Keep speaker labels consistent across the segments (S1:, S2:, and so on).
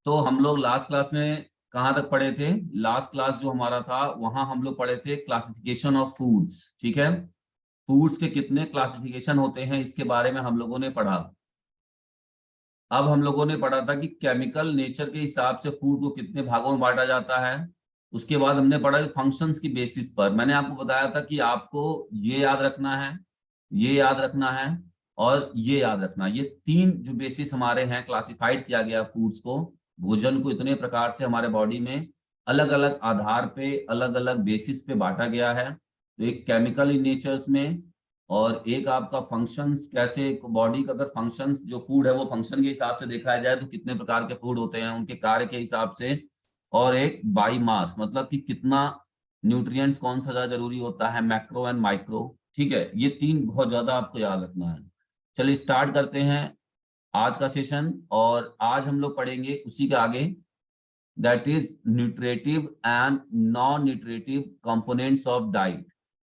S1: तो हम लोग लास्ट क्लास में कहाँ तक पढ़े थे? लास्ट क्लास जो हमारा था वहां हम लोग पढ़े थे क्लासिफिकेशन ऑफ फूड्स। ठीक है, फूड्स के कितने क्लासिफिकेशन होते हैं इसके बारे में हम लोगों ने पढ़ा। अब हम लोगों ने पढ़ा था कि केमिकल नेचर के हिसाब से फूड को कितने भागों में बांटा जाता है। उसके बाद हमने पढ़ा कि फंक्शंस की बेसिस पर मैंने आपको बताया था कि आपको ये याद रखना है, ये याद रखना है और ये याद रखना है। ये तीन जो बेसिस हमारे हैं, क्लासिफाइड किया गया फूड्स को, भोजन को इतने प्रकार से हमारे बॉडी में अलग अलग आधार पे अलग अलग बेसिस पे बांटा गया है। तो एक केमिकल इन नेचर्स में, और एक आपका फंक्शंस, कैसे बॉडी का अगर फंक्शंस जो फूड है वो फंक्शन के हिसाब से देखा जाए तो कितने प्रकार के फूड होते हैं उनके कार्य के हिसाब से, और एक बाई मास मतलब कि कितना न्यूट्रिएंट्स कौन सा ज्यादा जरूरी होता है, मैक्रो एंड माइक्रो। ठीक है, ये तीन बहुत ज्यादा आपको याद रखना है। चलिए स्टार्ट करते हैं आज का सेशन, और आज हम लोग पढ़ेंगे उसी के आगे, that is nutritive and non nutritive components of diet.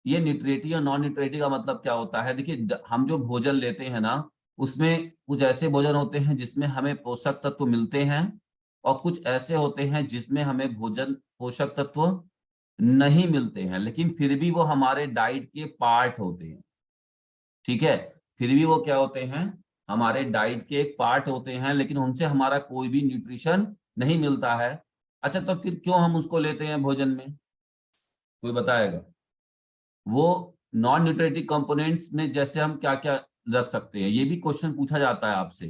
S1: ये न्यूट्रिटिव और नॉन न्यूट्रिटिव का मतलब क्या होता है? देखिए, हम जो भोजन लेते हैं ना, उसमें कुछ ऐसे भोजन होते हैं जिसमें हमें पोषक तत्व मिलते हैं, और कुछ ऐसे होते हैं जिसमें हमें भोजन पोषक तत्व नहीं मिलते हैं, लेकिन फिर भी वो हमारे डाइट के पार्ट होते हैं। ठीक है, फिर भी वो क्या होते हैं? हमारे डाइट के एक पार्ट होते हैं, लेकिन उनसे हमारा कोई भी न्यूट्रिशन नहीं मिलता है। अच्छा, तो फिर क्यों हम उसको लेते हैं भोजन में? कोई बताएगा? वो नॉन न्यूट्रिटिव कंपोनेंट्स में जैसे हम क्या क्या रख सकते हैं, ये भी क्वेश्चन पूछा जाता है आपसे।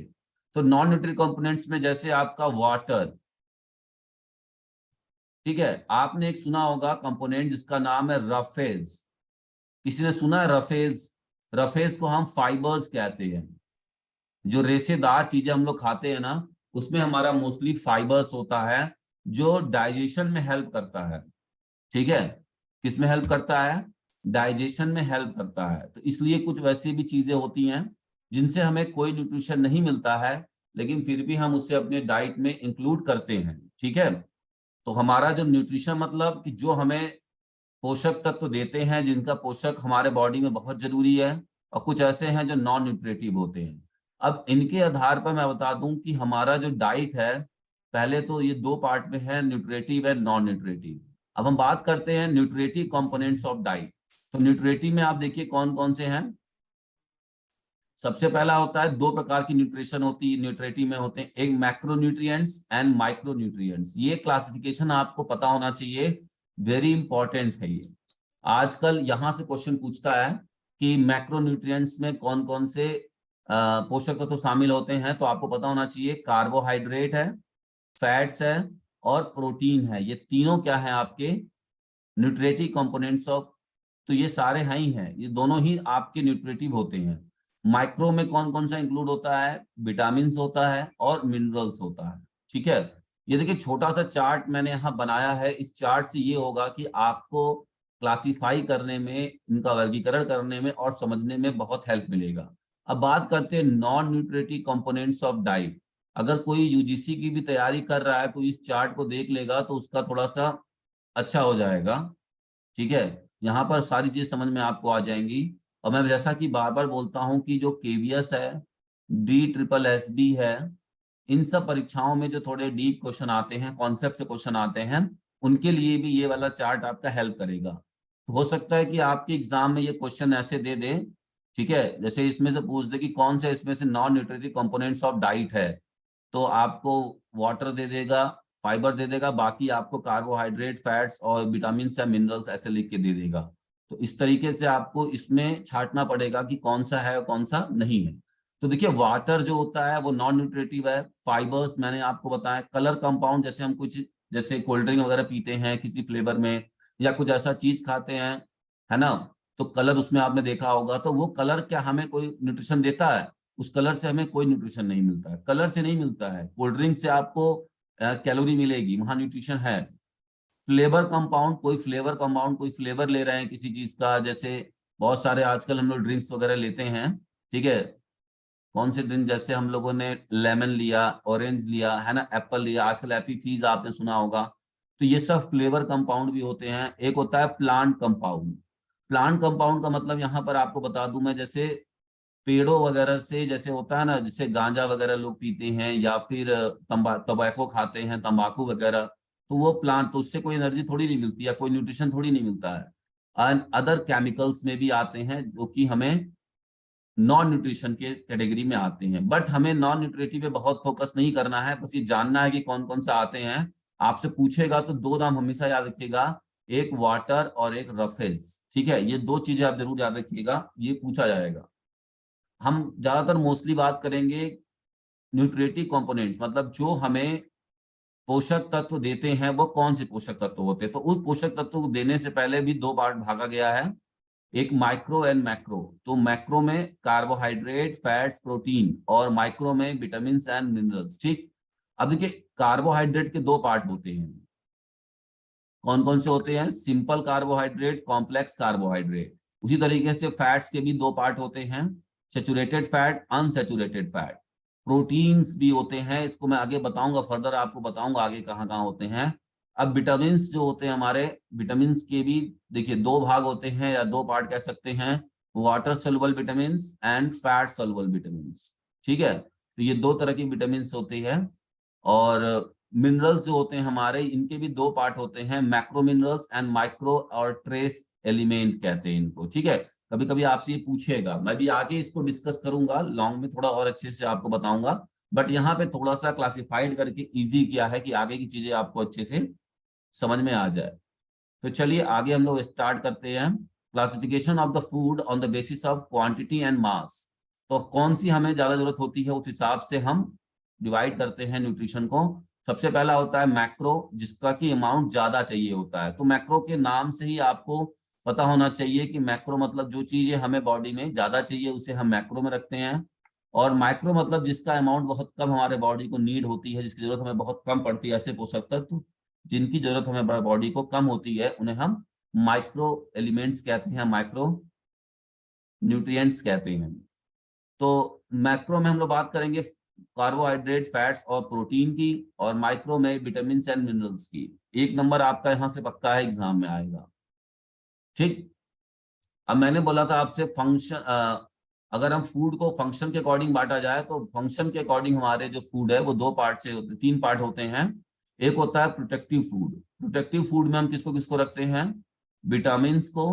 S1: तो नॉन न्यूट्रिटिव कंपोनेंट्स में जैसे आपका वाटर। ठीक है, आपने एक सुना होगा कंपोनेंट जिसका नाम है रफेज। किसी ने सुना है रफेज? रफेज को हम फाइबर्स कहते हैं। जो रेशेदार चीजें हम लोग खाते हैं ना, उसमें हमारा मोस्टली फाइबर्स होता है जो डाइजेशन में हेल्प करता है। ठीक है, किस में हेल्प करता है? डाइजेशन में हेल्प करता है। तो इसलिए कुछ वैसी भी चीजें होती हैं जिनसे हमें कोई न्यूट्रिशन नहीं मिलता है, लेकिन फिर भी हम उसे अपने डाइट में इंक्लूड करते हैं। ठीक है, तो हमारा जो न्यूट्रिशन मतलब कि जो हमें पोषक तत्व देते हैं, जिनका पोषक हमारे बॉडी में बहुत जरूरी है, और कुछ ऐसे हैं जो नॉन न्यूट्रिटिव होते हैं। अब इनके आधार पर मैं बता दूं कि हमारा जो डाइट है, पहले तो ये दो पार्ट में है, न्यूट्रिटिव एंड नॉन न्यूट्रिटिव। अब हम बात करते हैं न्यूट्रिटिव कंपोनेंट्स ऑफ डाइट। तो न्यूट्रिटिव में आप देखिए कौन कौन से हैं। सबसे पहला होता है, दो प्रकार की न्यूट्रिशन होती है न्यूट्रिटिव में होते हैं, एक macro nutrients and micro nutrients. ये क्लासिफिकेशन आपको पता होना चाहिए, वेरी इंपॉर्टेंट है ये। आजकल यहां से क्वेश्चन पूछता है कि मैक्रो न्यूट्रिएंट्स में कौन कौन से पोषक तत्व शामिल होते हैं, तो आपको पता होना चाहिए कार्बोहाइड्रेट है, फैट्स है और प्रोटीन है। ये तीनों क्या है आपके? Nutritive components of. तो ये सारे हैं ही हैं, ये दोनों ही आपके न्यूट्रिटिव होते हैं। माइक्रो में कौन कौन सा इंक्लूड होता है? विटामिन होता है और मिनरल्स होता है। ठीक है, ये देखिए छोटा सा चार्ट मैंने यहाँ बनाया है। इस चार्ट से ये होगा कि आपको क्लासिफाई करने में, इनका वर्गीकरण करने में और समझने में बहुत हेल्प मिलेगा। अब बात करते हैं non nutritive components of diet. अगर कोई यूजीसी की भी तैयारी कर रहा है तो इस चार्ट को देख लेगा तो उसका थोड़ा सा अच्छा हो जाएगा। ठीक है, यहाँ पर सारी चीजें समझ में आपको आ जाएंगी। और मैं जैसा कि बार बार बोलता हूँ कि जो केवीएस है, DSSB है, इन सब परीक्षाओं में जो थोड़े डीप क्वेश्चन आते हैं, कॉन्सेप्ट से क्वेश्चन आते हैं, उनके लिए भी ये वाला चार्ट आपका हेल्प करेगा। तो हो सकता है कि आपके एग्जाम में ये क्वेश्चन ऐसे दे दे। ठीक है, जैसे इसमें से पूछ दे कि कौन से इसमें से non nutritive components of diet है, तो आपको वाटर दे देगा, फाइबर दे देगा, बाकी आपको कार्बोहाइड्रेट, फैट्स और विटामिन या मिनरल्स ऐसे लिख के दे देगा। तो इस तरीके से आपको इसमें छांटना पड़ेगा कि कौन सा है और कौन सा नहीं है। तो देखिए, वाटर जो होता है वो नॉन न्यूट्रिटिव है। फाइबर्स मैंने आपको बताया। कलर कंपाउंड, जैसे हम कुछ, जैसे कोल्ड ड्रिंक वगैरह पीते हैं किसी फ्लेवर में, या कुछ ऐसा चीज खाते हैं, है ना, तो कलर उसमें आपने देखा होगा, तो वो कलर क्या हमें कोई न्यूट्रिशन देता है? उस कलर से हमें कोई न्यूट्रिशन नहीं मिलता है, कलर से नहीं मिलता है। कोल्ड ड्रिंक से आपको कैलोरी मिलेगी, वहां न्यूट्रिशन है। फ्लेवर कंपाउंड, कोई फ्लेवर कंपाउंड, कोई फ्लेवर ले रहे हैं किसी चीज का, जैसे बहुत सारे आजकल हम लोग ड्रिंक्स वगैरह लेते हैं। ठीक है, कौन से ड्रिंक, जैसे हम लोगों ने लेमन लिया, ऑरेंज लिया, है ना, एप्पल लिया, आजकल एपी फीज आपने सुना होगा। तो ये सब फ्लेवर कंपाउंड भी होते हैं। एक होता है प्लांट कंपाउंड। प्लांट कंपाउंड का मतलब यहाँ पर आपको बता दूं मैं, जैसे पेड़ों वगैरह से, जैसे होता है ना, जैसे गांजा वगैरह लोग पीते हैं या फिर तंबाकू खाते हैं, तंबाकू वगैरह, तो वो प्लांट, तो उससे कोई एनर्जी थोड़ी नहीं मिलती या कोई न्यूट्रिशन थोड़ी नहीं मिलता है। एंड अदर केमिकल्स में भी आते हैं जो कि हमें नॉन न्यूट्रिशन के कैटेगरी में आते हैं। बट हमें नॉन न्यूट्रिटिव पे बहुत फोकस नहीं करना है, बस ये जानना है कि कौन कौन से आते हैं। आपसे पूछेगा तो दो नाम हमेशा याद रखिएगा, एक वाटर और एक रफेज। ठीक है, ये दो चीजें आप जरूर याद रखिएगा, ये पूछा जाएगा। हम ज्यादातर मोस्टली बात करेंगे न्यूट्रिटिव कंपोनेंट्स, मतलब जो हमें पोषक तत्व देते हैं वो कौन से पोषक तत्व होते हैं। तो उस पोषक तत्व को देने से पहले भी दो पार्ट भागा गया है, एक माइक्रो एंड मैक्रो। तो मैक्रो में कार्बोहाइड्रेट, फैट्स, प्रोटीन, और माइक्रो में विटामिन एंड मिनरल्स। ठीक, अब देखिए कार्बोहाइड्रेट के दो पार्ट होते हैं, कौन कौन से होते हैं? Simple carbohydrate, complex carbohydrate. उसी तरीके से फैट्स के भी दो पार्ट होते हैं, saturated fat, unsaturated fat. Proteins भी होते हैं, इसको मैं आगे बताऊंगा, फर्दर आपको बताऊंगा आगे कहाँ कहाँ होते हैं। अब विटामिन जो होते हैं हमारे, विटामिन के भी देखिए दो भाग होते हैं या दो पार्ट कह सकते हैं, water soluble vitamin and fat soluble vitamin. ठीक है, तो ये दो तरह की विटामिन होती है। और मिनरल्स जो होते हैं हमारे, इनके भी दो पार्ट होते हैं, मैक्रो मिनरल्स एंड माइक्रो और ट्रेस एलिमेंट कहते हैं इनको। ठीक है, कभी कभी आपसे ये पूछेगा, मैं भी आगे इसको डिस्कस करूंगा लॉन्ग में, थोड़ा और अच्छे से आपको बताऊंगा, बट यहाँ पे थोड़ा सा क्लासिफाइड करके इजी किया है कि आगे की चीजें आपको अच्छे से समझ में आ जाए। तो चलिए आगे हम लोग स्टार्ट करते हैं। Classification of the food on the basis of quantity and mass. तो कौन सी हमें ज्यादा जरूरत होती है उस हिसाब से हम डिवाइड करते हैं न्यूट्रिशन को। सबसे पहला होता है मैक्रो, जिसका कि अमाउंट ज्यादा चाहिए होता है। तो मैक्रो के नाम से ही आपको पता होना चाहिए कि मैक्रो मतलब जो चीजें हमें बॉडी में ज्यादा चाहिए उसे हम मैक्रो में रखते हैं। और माइक्रो मतलब जिसका अमाउंट बहुत कम हमारे बॉडी को नीड होती है, जिसकी जरूरत हमें बहुत कम पड़ती है, ऐसे पोषक तत्व जिनकी जरूरत हमें बॉडी को कम होती है उन्हें हम माइक्रो एलिमेंट्स कहते हैं, माइक्रो न्यूट्रिएंट्स कहते हैं। तो मैक्रो में हम लोग बात करेंगे कार्बोहाइड्रेट, फैट्स और प्रोटीन की, और माइक्रो में विटामिन एंड मिनरल्स की। एक नंबर आपका यहां से पक्का है, एग्जाम में आएगा। ठीक, अब मैंने बोला था आपसे फंक्शन, अगर हम फूड को फंक्शन के अकॉर्डिंग बांटा जाए तो फंक्शन के अकॉर्डिंग हमारे जो फूड है वो दो पार्ट से होते, तीन पार्ट होते हैं। एक होता है प्रोटेक्टिव फूड। प्रोटेक्टिव फूड में हम किसको किसको रखते हैं? विटामिन को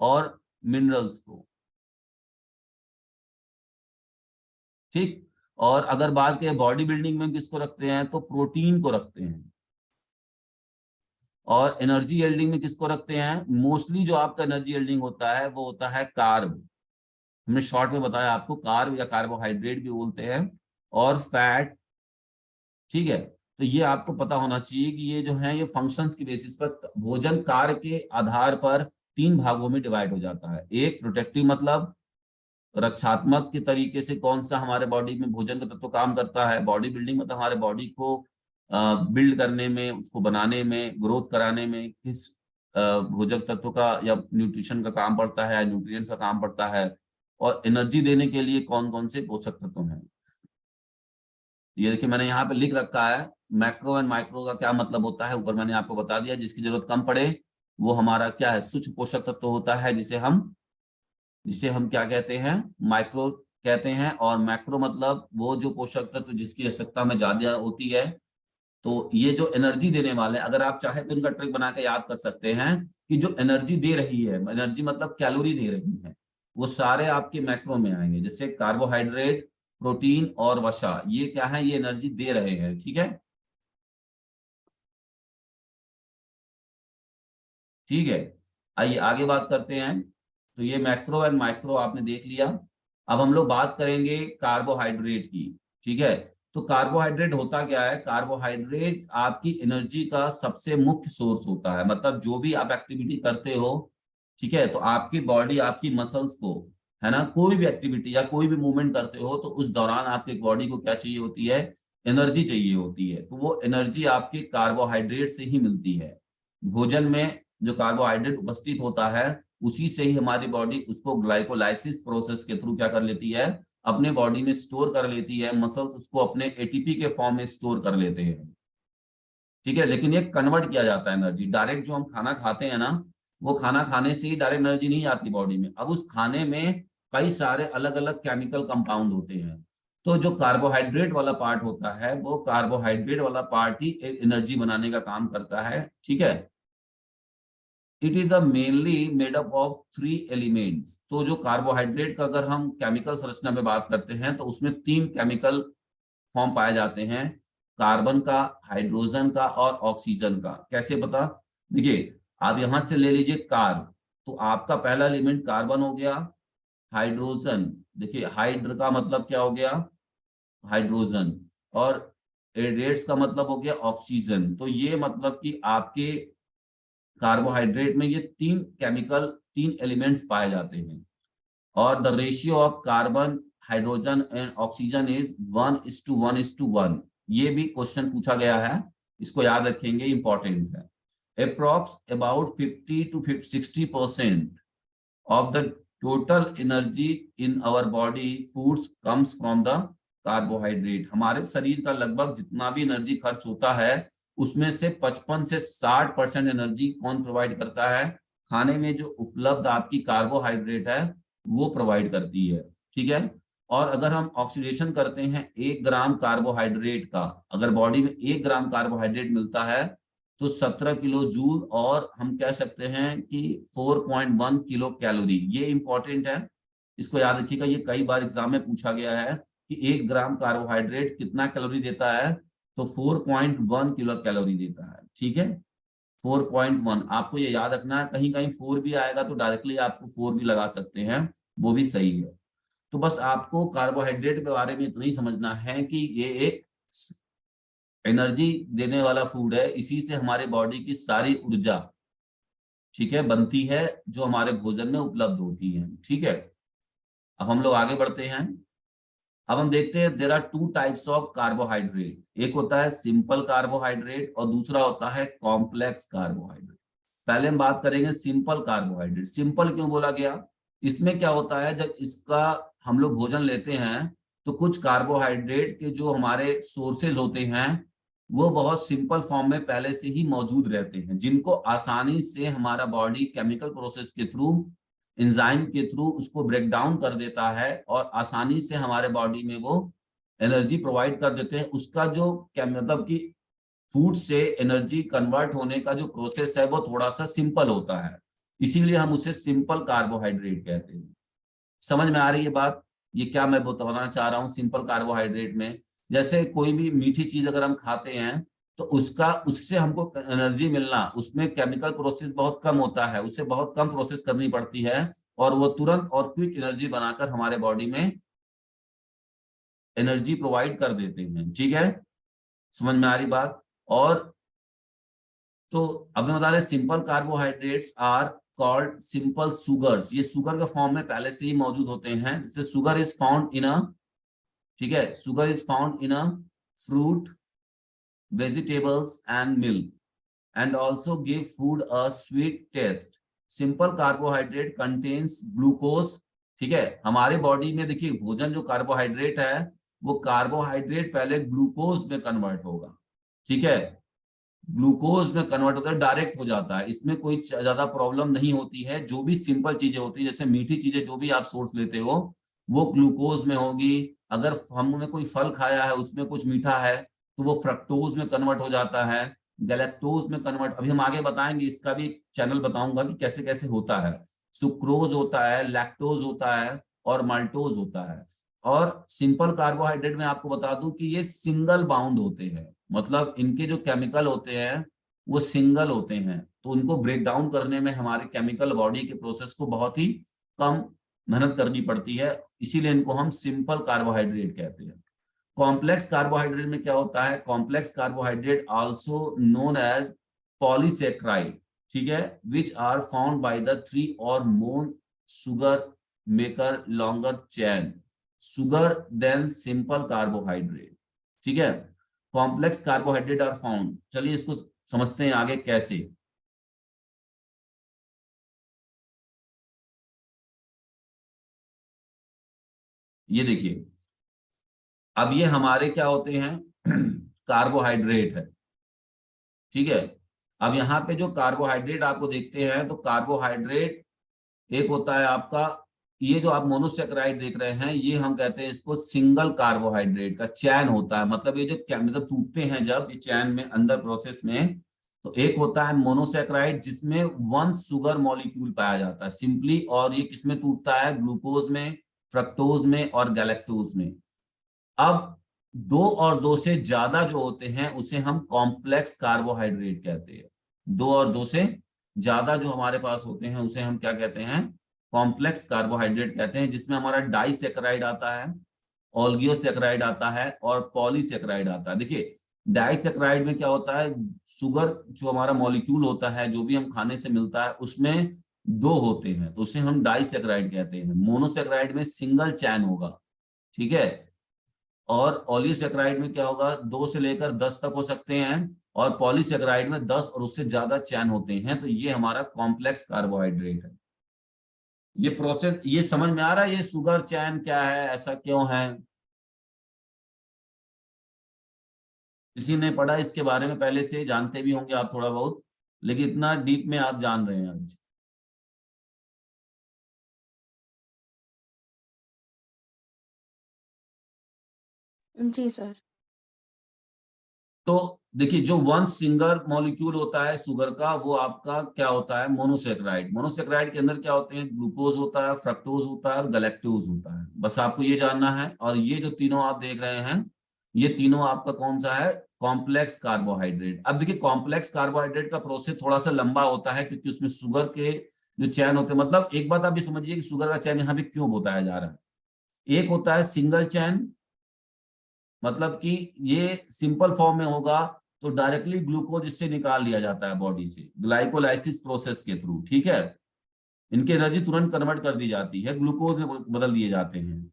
S1: और मिनरल्स को। ठीक, और अगर बात करें बॉडी बिल्डिंग में किसको रखते हैं, तो प्रोटीन को रखते हैं। और एनर्जी यील्डिंग में किसको रखते हैं? मोस्टली जो आपका एनर्जी यील्डिंग होता है वो होता है कार्ब। हमने शॉर्ट में बताया आपको, कार्ब या कार्बोहाइड्रेट भी बोलते हैं, और फैट। ठीक है, तो ये आपको पता होना चाहिए कि ये जो है ये फंक्शंस की बेसिस पर, भोजन कार्य के आधार पर तीन भागों में डिवाइड हो जाता है। एक प्रोटेक्टिव, मतलब रक्षात्मक के तरीके से कौन सा हमारे बॉडी में भोजन का तत्व काम करता है। बॉडी बिल्डिंग मतलब हमारे बॉडी को बिल्ड करने में, उसको बनाने में, ग्रोथ कराने में किस भोजक तत्व का या न्यूट्रिशन का काम पड़ता है, न्यूट्रिएंट्स का काम पड़ता है। और एनर्जी देने के लिए कौन कौन से पोषक तत्व हैं, ये देखिए मैंने यहाँ पे लिख रखा है। मैक्रो एंड माइक्रो का क्या मतलब होता है ऊपर मैंने आपको बता दिया। जिसकी जरूरत कम पड़े वो हमारा क्या है? सूक्ष्म पोषक तत्व होता है, जिसे हम क्या कहते हैं? माइक्रो कहते हैं। और मैक्रो मतलब वो जो पोषक तत्व जिसकी आवश्यकता हमें ज्यादा होती है। तो ये जो एनर्जी देने वाले, अगर आप चाहे तो इनका ट्रिक बना के याद कर सकते हैं कि जो एनर्जी दे रही है, एनर्जी मतलब कैलोरी दे रही है, वो सारे आपके मैक्रो में आएंगे। जैसे कार्बोहाइड्रेट, प्रोटीन और वसा, ये क्या है? ये एनर्जी दे रहे हैं। ठीक है, ठीक है, आइए आगे बात करते हैं। तो ये मैक्रो एंड माइक्रो आपने देख लिया। अब हम लोग बात करेंगे कार्बोहाइड्रेट की। ठीक है, तो कार्बोहाइड्रेट होता क्या है? कार्बोहाइड्रेट आपकी एनर्जी का सबसे मुख्य सोर्स होता है। मतलब जो भी आप एक्टिविटी करते हो, ठीक है, तो आपकी बॉडी, आपकी मसल्स को, है ना, कोई भी एक्टिविटी या कोई भी मूवमेंट करते हो तो उस दौरान आपके बॉडी को क्या चाहिए होती है? एनर्जी चाहिए होती है। तो वो एनर्जी आपके कार्बोहाइड्रेट से ही मिलती है। भोजन में जो कार्बोहाइड्रेट उपस्थित होता है उसी से ही हमारी बॉडी उसको ग्लाइकोलाइसिस प्रोसेस के थ्रू क्या कर लेती है? अपने बॉडी में स्टोर कर लेती है। मसल्स उसको अपने एटीपी के फॉर्म में स्टोर कर लेते हैं। ठीक है, लेकिन ये कन्वर्ट किया जाता है एनर्जी। डायरेक्ट जो हम खाना खाते हैं ना, वो खाना खाने से ही डायरेक्ट एनर्जी नहीं आती बॉडी में। अब उस खाने में कई सारे अलग अलग केमिकल कंपाउंड होते हैं। तो जो कार्बोहाइड्रेट वाला पार्ट होता है वो कार्बोहाइड्रेट वाला पार्ट ही एनर्जी बनाने का काम करता है, ठीक है। It is a mainly made up of 3 elements. तो जो कार्बोहाइड्रेट का अगर हम केमिकल संरचना में बात करते हैं तो उसमें 3 केमिकल फॉर्म पाए जाते हैं, कार्बन का, हाइड्रोजन का और ऑक्सीजन का। कैसे पता? देखिए, आप यहां से ले लीजिए कार्ब, तो आपका पहला एलिमेंट कार्बन हो गया। हाइड्रोजन, देखिए हाइड्र का मतलब क्या हो गया? हाइड्रोजन। और एडेट्स का मतलब हो गया ऑक्सीजन। तो ये मतलब कि आपके कार्बोहाइड्रेट में ये 3 एलिमेंट्स पाए जाते हैं। और the ratio of carbon, hydrogen and oxygen is 1:1:1। ये भी क्वेश्चन पूछा गया है, इसको याद रखेंगे, इंपॉर्टेंट है। Approx about 50 to 60% of the total energy in our body foods comes from the carbohydrate। हमारे शरीर का लगभग जितना भी एनर्जी खर्च होता है उसमें से 55 से 60% एनर्जी कौन प्रोवाइड करता है? खाने में जो उपलब्ध आपकी कार्बोहाइड्रेट है वो प्रोवाइड करती है, ठीक है। और अगर हम ऑक्सीडेशन करते हैं 1 ग्राम कार्बोहाइड्रेट का, अगर बॉडी में 1 ग्राम कार्बोहाइड्रेट मिलता है तो 17 किलो जूल, और हम कह सकते हैं कि 4.1 किलो कैलोरी। ये इंपॉर्टेंट है, इसको याद रखिएगा। ये कई बार एग्जाम में पूछा गया है कि 1 ग्राम कार्बोहाइड्रेट कितना कैलोरी देता है, तो 4.1 किलो कैलोरी देता है, ठीक है। 4.1 आपको ये याद रखना है। कहीं कहीं 4 भी आएगा तो डायरेक्टली आपको 4 भी लगा सकते हैं, वो भी सही है। तो बस आपको कार्बोहाइड्रेट के बारे में इतना ही समझना है कि ये एक एनर्जी देने वाला फूड है। इसी से हमारे बॉडी की सारी ऊर्जा, ठीक है, बनती है, जो हमारे भोजन में उपलब्ध होती है, ठीक है। अब हम लोग आगे बढ़ते हैं। अब हम देखते हैं there are 2 types of carbohydrate. एक होता है सिंपल कार्बोहाइड्रेट और दूसरा होता है कॉम्प्लेक्स कार्बोहाइड्रेट। पहले हम बात करेंगे सिंपल कार्बोहाइड्रेट। सिंपल क्यों बोला गया? इसमें क्या होता है, जब इसका हम लोग भोजन लेते हैं तो कुछ कार्बोहाइड्रेट के जो हमारे सोर्सेज होते हैं वो बहुत सिंपल फॉर्म में पहले से ही मौजूद रहते हैं, जिनको आसानी से हमारा बॉडी केमिकल प्रोसेस के थ्रू, एंजाइम के थ्रू उसको ब्रेक डाउन कर देता है और आसानी से हमारे बॉडी में वो एनर्जी प्रोवाइड कर देते हैं। उसका जो क्या मतलब कि फूड से एनर्जी कन्वर्ट होने का जो प्रोसेस है वो थोड़ा सा सिंपल होता है, इसीलिए हम उसे सिंपल कार्बोहाइड्रेट कहते हैं। समझ में आ रही है बात? ये क्या मैं बताना चाह रहा हूँ सिंपल कार्बोहाइड्रेट में? जैसे कोई भी मीठी चीज अगर हम खाते हैं तो उसका उससे हमको एनर्जी मिलना, उसमें केमिकल प्रोसेस बहुत कम होता है, उसे बहुत कम प्रोसेस करनी पड़ती है और वो तुरंत और क्विक एनर्जी बनाकर हमारे बॉडी में एनर्जी प्रोवाइड कर देते हैं, ठीक है। समझ में आ रही बात? और तो अब मैं बता रहे simple carbohydrates are called simple sugars. ये शुगर के फॉर्म में पहले से ही मौजूद होते हैं, जैसे sugar is found in a, ठीक है, sugar is found in a fruit, vegetables and milk and also give food a sweet taste. Simple carbohydrate contains glucose, ठीक है। हमारे बॉडी में देखिए भोजन जो कार्बोहाइड्रेट है वो कार्बोहाइड्रेट पहले ग्लूकोज में कन्वर्ट होगा, ठीक है। ग्लूकोज में कन्वर्ट होता है, डायरेक्ट हो जाता है, इसमें कोई ज्यादा प्रॉब्लम नहीं होती है। जो भी सिंपल चीजें होती है, जैसे मीठी चीजें जो भी आप सोर्स लेते हो वो ग्लूकोज में होगी। अगर हमने कोई फल खाया है उसमें कुछ मीठा है तो वो फ्रक्टोज में कन्वर्ट हो जाता है, गैलेक्टोज में कन्वर्ट, अभी हम आगे बताएंगे, इसका भी चैनल बताऊंगा कि कैसे कैसे होता है। सुक्रोज होता है, लैक्टोज होता है और माल्टोज होता है। और सिंपल कार्बोहाइड्रेट में आपको बता दूं कि ये सिंगल बाउंड होते हैं, मतलब इनके जो केमिकल होते हैं वो सिंगल होते हैं, तो उनको ब्रेक डाउन करने में हमारे केमिकल बॉडी के प्रोसेस को बहुत ही कम मेहनत करनी पड़ती है, इसीलिए इनको हम सिंपल कार्बोहाइड्रेट कहते हैं। कॉम्प्लेक्स कार्बोहाइड्रेट में क्या होता है? Complex carbohydrate also known as polysaccharide, ठीक है, which are found by the 3 or more sugar maker longer chain sugar than simple carbohydrate, ठीक है। कॉम्प्लेक्स कार्बोहाइड्रेट आर फाउंड, चलिए इसको समझते हैं आगे कैसे। ये देखिए, अब ये हमारे क्या होते हैं कार्बोहाइड्रेट है, ठीक है। अब यहाँ पे जो कार्बोहाइड्रेट आपको देखते हैं तो कार्बोहाइड्रेट एक होता है आपका ये जो आप मोनोसेक्राइड देख रहे हैं, ये हम कहते हैं इसको सिंगल कार्बोहाइड्रेट का चैन होता है। मतलब ये जो मतलब टूटते हैं जब ये चैन में अंदर प्रोसेस में, तो एक होता है मोनोसेक्राइड जिसमें वन शुगर मॉलिक्यूल पाया जाता है सिंपली, और ये किसमें टूटता है? ग्लूकोज में, फ्रक्टोज में और गैलेक्टोज में। अब दो और दो से ज्यादा जो होते हैं उसे हम कॉम्प्लेक्स कार्बोहाइड्रेट कहते हैं। दो और दो से ज्यादा जो हमारे पास होते हैं उसे हम क्या कहते हैं? कॉम्प्लेक्स कार्बोहाइड्रेट कहते हैं, जिसमें हमारा डाइसेक्राइड आता है, ऑल्गियोसेक्राइड आता है और पॉलीसेक्राइड आता है। देखिए डाइसेक्राइड में क्या होता है, शुगर जो हमारा मॉलिक्यूल होता है जो भी हम खाने से मिलता है उसमें दो होते हैं, तो उसे हम डाइसेक्राइड कहते हैं। मोनोसेक्राइड में सिंगल चैन होगा, ठीक है। और ऑलीसेक्राइड में क्या होगा, 2 से लेकर 10 तक हो सकते हैं, और पॉलीसेक्राइड में 10 और उससे ज्यादा चैन होते हैं। तो ये हमारा कॉम्प्लेक्स कार्बोहाइड्रेट है। ये प्रोसेस ये समझ में आ रहा है, ये शुगर चैन क्या है, ऐसा क्यों है? किसी ने पढ़ा इसके बारे में पहले से? जानते भी होंगे आप थोड़ा बहुत, लेकिन इतना डीप में आप जान रहे हैं आज।
S2: जी सर।
S1: तो देखिए जो वन सिंगल मॉलिक्यूल होता है शुगर का, वो आपका क्या होता है? मोनोसेक्राइड। मोनोसेक्राइड के अंदर क्या होते हैं? ग्लूकोज होता है, फ्रक्टोज होता है और गैलेक्टोज होता है। बस आपको ये जानना है। और ये जो तीनों आप देख रहे हैं, ये तीनों आपका कौन सा है? Complex carbohydrate. अब देखिए कॉम्प्लेक्स कार्बोहाइड्रेट का प्रोसेस थोड़ा सा लंबा होता है, क्योंकि उसमें शुगर के जो चैन होते हैं, मतलब एक बात आप भी समझिए कि शुगर का चैन यहाँ पे क्यों बताया जा रहा है। एक होता है सिंगल चैन, मतलब कि ये सिंपल फॉर्म में होगा तो डायरेक्टली ग्लूकोज इससे निकाल लिया जाता है बॉडी से ग्लाइकोलाइसिस प्रोसेस के थ्रू, ठीक है। इनकी एनर्जी तुरंत कन्वर्ट कर दी जाती है, ग्लूकोज में बदल दिए जाते हैं।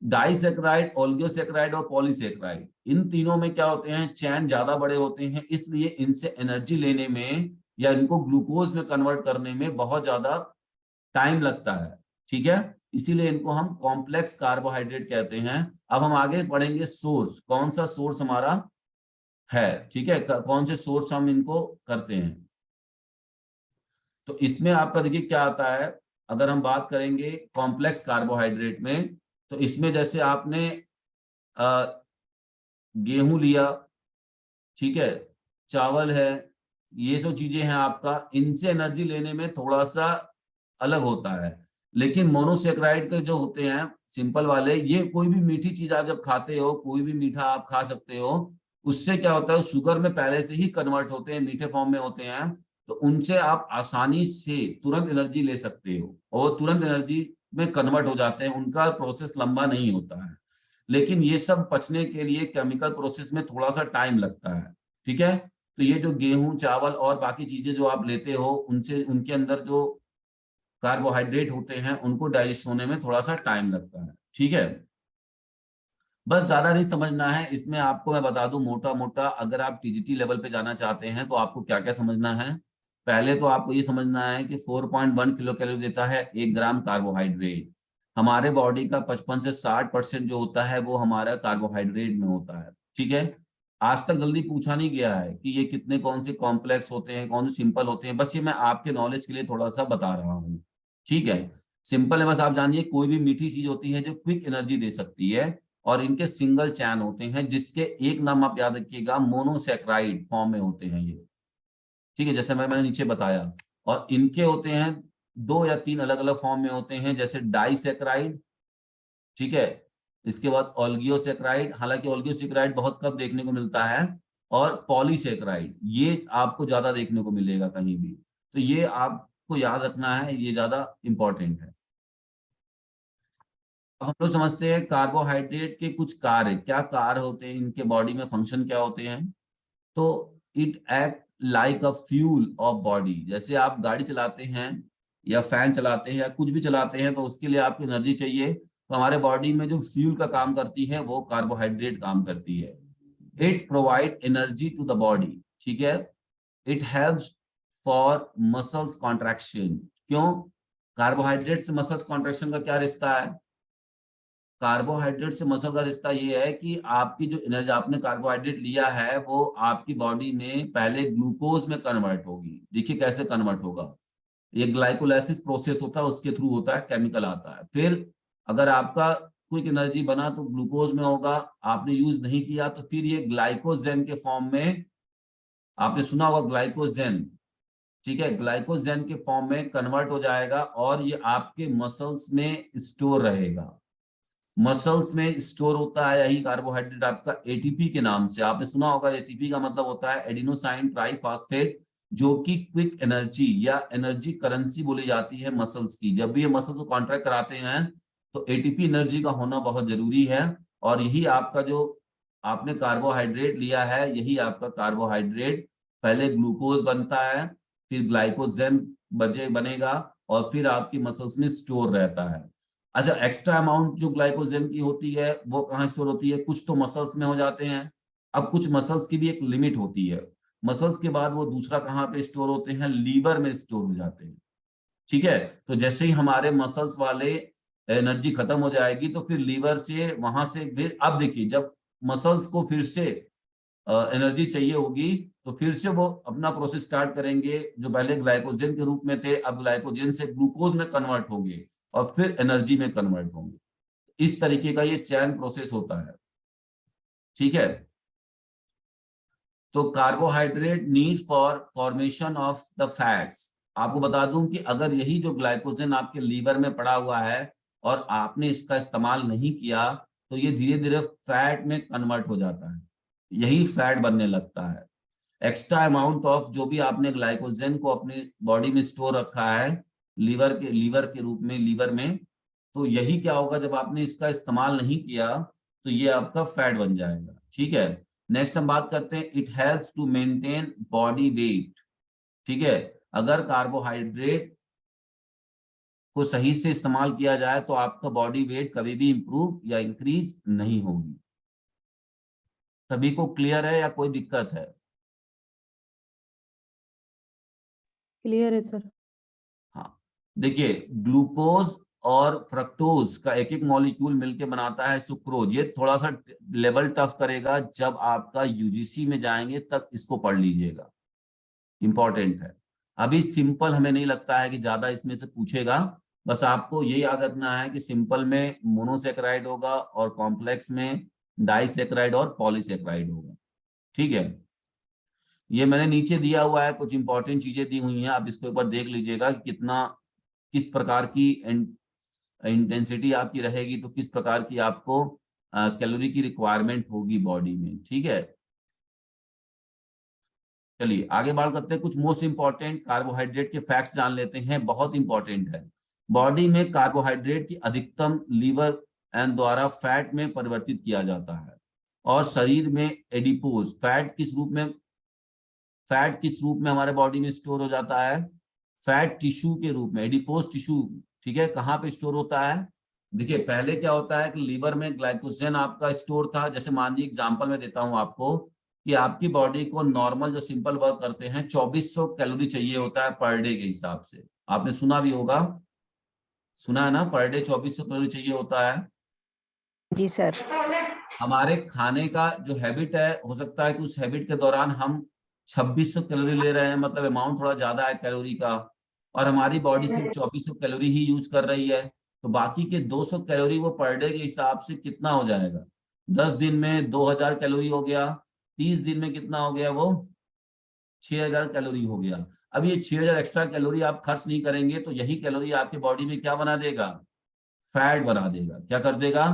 S1: डाइसेक्राइड, ऑल्गियोसेक्राइड और पॉलीसेक्राइड, इन तीनों में क्या होते हैं? चैन ज्यादा बड़े होते हैं, इसलिए इनसे एनर्जी लेने में या इनको ग्लूकोज में कन्वर्ट करने में बहुत ज्यादा टाइम लगता है, ठीक है। इसीलिए इनको हम कॉम्प्लेक्स कार्बोहाइड्रेट कहते हैं। अब हम आगे पढ़ेंगे सोर्स, कौन सा सोर्स हमारा है, ठीक है। कौन से सोर्स हम इनको करते हैं। तो इसमें आपका देखिए क्या आता है, अगर हम बात करेंगे कॉम्प्लेक्स कार्बोहाइड्रेट में, तो इसमें जैसे आपने गेहूं लिया, ठीक है, चावल है, ये सब चीजें हैं आपका, इनसे एनर्जी लेने में थोड़ा सा अलग होता है। लेकिन मोनोसेक्राइड के जो होते हैं सिंपल वाले, ये कोई भी मीठी चीज आप जब खाते हो, कोई भी मीठा आप खा सकते हो, उससे क्या होता है शुगर में पहले से ही कन्वर्ट होते हैं, मीठे फॉर्म में होते हैं, तो उनसे आप आसानी से तुरंत एनर्जी ले सकते हो और तुरंत एनर्जी में कन्वर्ट हो जाते हैं, उनका प्रोसेस लंबा नहीं होता है। लेकिन ये सब पचने के लिए केमिकल प्रोसेस में थोड़ा सा टाइम लगता है, ठीक है। तो ये जो गेहूं चावल और बाकी चीजें जो आप लेते हो, उनसे उनके अंदर जो कार्बोहाइड्रेट होते हैं उनको डाइजेस्ट होने में थोड़ा सा टाइम लगता है, ठीक है। बस ज्यादा नहीं समझना है इसमें, आपको मैं बता दूं मोटा मोटा, अगर आप टीजीटी लेवल पे जाना चाहते हैं तो आपको क्या क्या समझना है। पहले तो आपको ये समझना है कि 4.1 किलो कैलोरी देता है 1 ग्राम कार्बोहाइड्रेट। हमारे बॉडी का 55 से 60% जो होता है वो हमारा कार्बोहाइड्रेट में होता है, ठीक है। आज तक जल्दी पूछा नहीं गया है कि ये कितने कौन से कॉम्प्लेक्स होते हैं, कौन से सिंपल होते हैं, बस ये मैं आपके नॉलेज के लिए थोड़ा सा बता रहा हूँ, ठीक है। सिंपल है, बस आप जानिए कोई भी मीठी चीज होती है जो क्विक एनर्जी दे सकती है, और इनके सिंगल चैन होते हैं, जिसके एक नाम आप याद रखिएगा, मोनोसेक्राइड फॉर्म में होते हैं ये, ठीक है, जैसे मैंने नीचे बताया। और इनके होते हैं 2 या 3 अलग अलग फॉर्म में होते हैं, जैसे डाइसेक्राइड, ठीक है। इसके बाद ऑल्गियोसेक्राइड, हालांकि ऑल्गियोसेक्राइड बहुत कम देखने को मिलता है, और पॉलीसेक्राइड ये आपको ज्यादा देखने को मिलेगा कहीं भी। तो ये आपको याद रखना है, ये ज्यादा इंपॉर्टेंट है। अब हम लोग समझते हैं कार्बोहाइड्रेट के कुछ कार्य, क्या कार्य होते हैं इनके बॉडी में, फंक्शन क्या होते हैं। तो it act like a fuel of body. जैसे आप गाड़ी चलाते हैं या फैन चलाते हैं या कुछ भी चलाते हैं, तो उसके लिए आपको एनर्जी चाहिए, तो हमारे बॉडी में जो फ्यूल का काम करती है वो कार्बोहाइड्रेट काम करती है। It provide energy to the body, ठीक है। It helps for muscles contraction. क्यों? कार्बोहाइड्रेट से मसल्स कॉन्ट्रैक्शन का क्या रिश्ता है? कार्बोहाइड्रेट से मसल का रिश्ता ये है कि आपकी जो एनर्जी आपने कार्बोहाइड्रेट लिया है वो आपकी बॉडी में पहले ग्लूकोज में कन्वर्ट होगी। देखिए कैसे कन्वर्ट होगा, ये ग्लाइकोलाइसिस प्रोसेस होता है, उसके थ्रू होता है, केमिकल आता है। फिर अगर आपका क्विक एनर्जी बना तो ग्लूकोज में होगा, आपने यूज नहीं किया तो फिर ये ग्लाइकोजेन के फॉर्म में, आपने सुना होगा ग्लाइकोजेन, ठीक है, ग्लाइकोजेन के फॉर्म में कन्वर्ट हो जाएगा और ये आपके मसल्स में स्टोर रहेगा। मसल्स में स्टोर होता है यही कार्बोहाइड्रेट आपका एटीपी के नाम से, आपने सुना होगा। एटीपी का मतलब होता है एडिनोसाइन ट्राइफॉस्फेट, जो कि क्विक एनर्जी या एनर्जी करेंसी बोली जाती है मसल्स की। जब भी ये मसल्स को कॉन्ट्रैक्ट कराते हैं तो एटीपी एनर्जी का होना बहुत जरूरी है, और यही आपका जो आपने कार्बोहाइड्रेट लिया है, यही आपका कार्बोहाइड्रेट पहले ग्लूकोज बनता है, फिर ग्लाइकोजेन बनेगा, और फिर आपकी मसल्स में स्टोर रहता है। अच्छा, एक्स्ट्रा अमाउंट जो ग्लाइकोजेन की होती है वो कहाँ स्टोर होती है? कुछ तो मसल्स में हो जाते हैं। अब कुछ मसल्स की भी एक लिमिट होती है, मसल्स के बाद वो दूसरा कहाँ पे स्टोर होते हैं? लीवर में स्टोर हो जाते हैं, ठीक है। तो जैसे ही हमारे मसल्स वाले एनर्जी खत्म हो जाएगी तो फिर लीवर से वहां से फिर, अब देखिए जब मसल्स को फिर से एनर्जी चाहिए होगी तो फिर से वो अपना प्रोसेस स्टार्ट करेंगे, जो पहले ग्लाइकोजन के रूप में थे अब ग्लाइकोजन से ग्लूकोज में कन्वर्ट होंगे और फिर एनर्जी में कन्वर्ट होंगे। इस तरीके का ये चैन प्रोसेस होता है, ठीक है। तो carbohydrate need for formation of the fats, आपको बता दूं कि अगर यही जो ग्लाइकोजन आपके लीवर में पड़ा हुआ है और आपने इसका इस्तेमाल नहीं किया तो ये धीरे धीरे फैट में कन्वर्ट हो जाता है, यही फैट बनने लगता है। एक्स्ट्रा अमाउंट ऑफ जो भी आपने ग्लाइकोजन को अपनी बॉडी में स्टोर रखा है लीवर के रूप में, लीवर में, तो यही क्या होगा जब आपने इसका इस्तेमाल नहीं किया तो ये आपका फैट बन जाएगा, ठीक है। नेक्स्ट हम बात करते हैं, it helps to maintain body weight, ठीक है। अगर कार्बोहाइड्रेट को सही से इस्तेमाल किया जाए तो आपका बॉडी वेट कभी भी इंप्रूव या इंक्रीज नहीं होगी। सभी को क्लियर है या कोई दिक्कत है?
S3: क्लियर है सर।
S1: हाँ, देखिए ग्लूकोज और फ्रक्टोज का एक एक मॉलिक्यूल मिलके बनाता है सुक्रोज। ये थोड़ा सा लेवल टफ करेगा, जब आपका यूजीसी में जाएंगे तब इसको पढ़ लीजिएगा, इंपॉर्टेंट है। अभी सिंपल हमें नहीं लगता है कि ज्यादा इसमें से पूछेगा, बस आपको ये याद रखना है कि सिंपल में मोनोसेक्राइड होगा और कॉम्प्लेक्स में डाइसेक्राइड और पॉलीसेक्राइड होगा, ठीक है। ये मैंने नीचे दिया हुआ है, कुछ इंपॉर्टेंट चीजें दी हुई हैं, आप इसको एक बार देख लीजिएगा कि कितना, किस प्रकार की इंटेंसिटी आपकी रहेगी, तो किस प्रकार की आपको कैलोरी की रिक्वायरमेंट होगी बॉडी में, ठीक है। चलिए आगे बात करते हैं, कुछ मोस्ट इंपॉर्टेंट कार्बोहाइड्रेट के फैक्ट्स जान लेते हैं, बहुत इंपॉर्टेंट है। बॉडी में कार्बोहाइड्रेट की अधिकतम लीवर एंड द्वारा फैट में परिवर्तित किया जाता है, और शरीर में एडिपोज फैट किस रूप में हमारे बॉडी में स्टोर हो जाता है? फैट टिश्यू के रूप में, एडिपोज टिश्यू, ठीक है। कहाँ पे स्टोर होता है? देखिए पहले क्या होता है कि लीवर में ग्लाइकोजन आपका स्टोर था। जैसे मान लीजिए एग्जांपल में देता हूं आपको कि आपकी बॉडी को नॉर्मल जो सिंपल वर्क करते हैं 2400 कैलोरी चाहिए होता है पर डे के हिसाब से, आपने सुना भी होगा, सुना है ना, पर डे 2400 कैलोरी चाहिए होता है।
S3: जी सर।
S1: हमारे खाने का जो हैबिट है, हो सकता है कि उस हैबिट के दौरान हम 2600 कैलोरी ले रहे हैं, मतलब अमाउंट थोड़ा ज्यादा है कैलोरी का, और हमारी बॉडी सिर्फ 2400 कैलोरी ही यूज कर रही है, तो बाकी के 200 कैलोरी वो पर डे के हिसाब से कितना हो जाएगा? 10 दिन में 2000 कैलोरी हो गया, 30 दिन में कितना हो गया? वो 6000 कैलोरी हो गया। अब ये 6000 एक्स्ट्रा कैलोरी आप खर्च नहीं करेंगे तो यही कैलोरी आपके बॉडी में क्या बना देगा? फैट बना देगा। क्या कर देगा?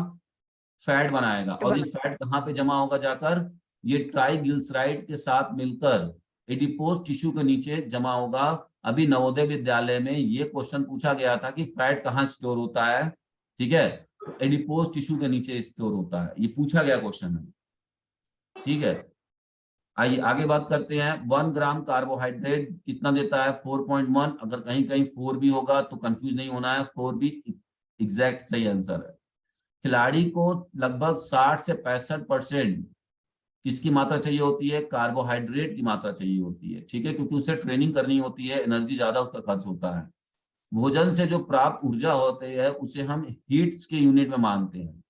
S1: फैट बनाएगा। और ये फैट कहाँ पे जमा होगा जाकर? ये ट्राइग्लिसराइड के साथ मिलकर एडिपोज टिश्यू के नीचे जमा होगा। अभी नवोदय विद्यालय में ये क्वेश्चन पूछा गया था कि फैट कहाँ स्टोर होता है, ठीक है, तो एडिपोज टिश्यू के नीचे स्टोर होता है, ये पूछा गया क्वेश्चन है, ठीक है। आइए आगे बात करते हैं। 1 ग्राम कार्बोहाइड्रेट कितना देता है? 4.1। अगर कहीं कहीं 4 भी होगा तो कंफ्यूज नहीं होना है, 4 भी एग्जैक्ट सही आंसर है। खिलाड़ी को लगभग 60 से 65% किसकी मात्रा चाहिए होती है? कार्बोहाइड्रेट की मात्रा चाहिए होती है, ठीक है, क्योंकि उसे ट्रेनिंग करनी होती है, एनर्जी ज्यादा उसका खर्च होता है। भोजन से जो प्राप्त ऊर्जा होती है उसे हम हीट्स के यूनिट में मानते हैं।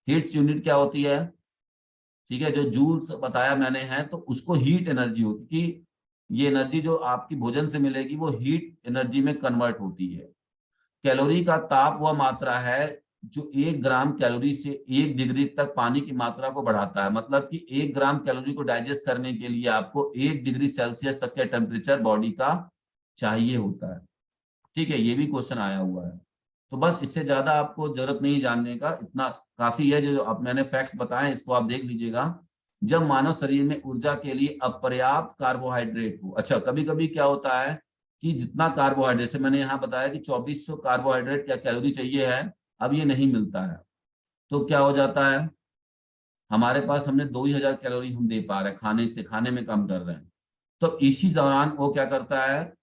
S1: हीट्स यूनिट क्या होती है? ठीक है, जो जूल्स बताया मैंने है, तो उसको हीट एनर्जी होती है, ये एनर्जी जो आपकी भोजन से मिलेगी वो हीट एनर्जी में कन्वर्ट होती है। कैलोरी का ताप वह मात्रा है जो 1 ग्राम कैलोरी से 1 डिग्री तक पानी की मात्रा को बढ़ाता है। मतलब कि 1 ग्राम कैलोरी को डाइजेस्ट करने के लिए आपको 1 डिग्री सेल्सियस तक का टेम्परेचर बॉडी का चाहिए होता है। ठीक है, ये भी क्वेश्चन आया हुआ है। तो बस इससे ज्यादा आपको जरूरत नहीं जानने का, इतना काफी है। जो अब मैंने फैक्ट्स बताए इसको आप देख लीजिएगा। जब मानव शरीर में ऊर्जा के लिए अपर्याप्त कार्बोहाइड्रेट हो, अच्छा कभी कभी क्या होता है कि जितना कार्बोहाइड्रेट, से मैंने यहाँ बताया कि 2400 कार्बोहाइड्रेट या कैलोरी चाहिए है, अब ये नहीं मिलता है, तो क्या हो जाता है, हमारे पास हमने 2000 कैलोरी हम दे पा रहे हैं खाने से, खाने में कम कर रहे हैं। तो इसी दौरान वो क्या करता है,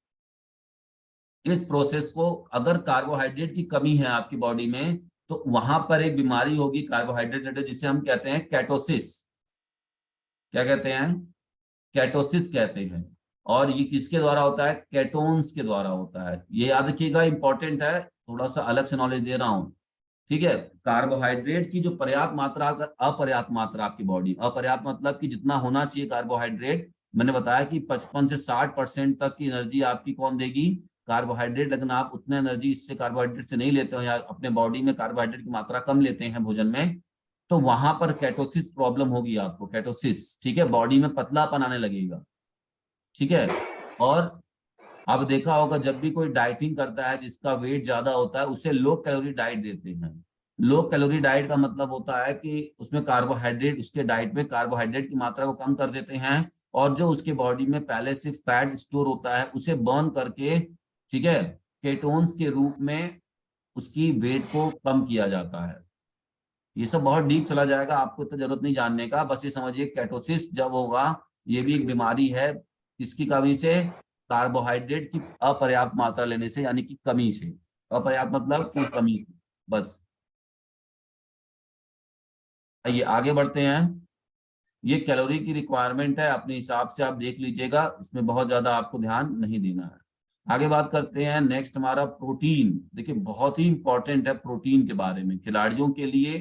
S1: इस प्रोसेस को, अगर कार्बोहाइड्रेट की कमी है आपकी बॉडी में तो वहां पर एक बीमारी होगी कार्बोहाइड्रेट, जिसे हम कहते हैं कैटोसिस। क्या कहते हैं, कैटोसिस कहते हैं। और ये किसके द्वारा होता है, केटोन्स के द्वारा होता है। ये याद रखिएगा, इंपॉर्टेंट है, थोड़ा सा अलग से नॉलेज दे रहा हूं। ठीक है, कार्बोहाइड्रेट की जो पर्याप्त मात्रा, अगर अपर्याप्त मात्रा आपकी बॉडी, अपर्याप्त मतलब कि जितना होना चाहिए कार्बोहाइड्रेट, मैंने बताया कि 55 से 60% तक की एनर्जी आपकी कौन देगी, कार्बोहाइड्रेट। लेकिन आप उतने एनर्जी इससे कार्बोहाइड्रेट से नहीं लेते हो, या अपने बॉडी में कार्बोहाइड्रेट की मात्रा कम लेते हैं भोजन में, तो वहां पर कैटोसिस प्रॉब्लम होगी आपको, कैटोसिस। ठीक है, बॉडी में पतलापन आने लगेगा। ठीक है, और अब देखा होगा जब भी कोई डाइटिंग करता है जिसका वेट ज्यादा होता है, उसे लो कैलोरी डाइट देते हैं। लो कैलोरी डाइट का मतलब होता है कि उसमें कार्बोहाइड्रेट, उसके डाइट में कार्बोहाइड्रेट की मात्रा को कम कर देते हैं, और जो उसके बॉडी में पहले से फैट स्टोर होता है उसे बर्न करके, ठीक है, केटोन्स के रूप में उसकी वेट को कम किया जाता है। ये सब बहुत डीप चला जाएगा, आपको इतना जरूरत नहीं जानने का। बस ये समझिए कैटोसिस जब होगा, ये भी एक बीमारी है। किसकी कमी से, कार्बोहाइड्रेट की अपर्याप्त मात्रा लेने से, यानी कि कमी से। अपर्याप्त मतलब कि कमी से। बस आइए आगे बढ़ते हैं। ये कैलोरी की रिक्वायरमेंट है, अपने हिसाब से आप देख लीजिएगा, इसमें बहुत ज्यादा आपको ध्यान नहीं देना है। आगे बात करते हैं, नेक्स्ट हमारा प्रोटीन। देखिए बहुत ही इंपॉर्टेंट है प्रोटीन के बारे में, खिलाड़ियों के लिए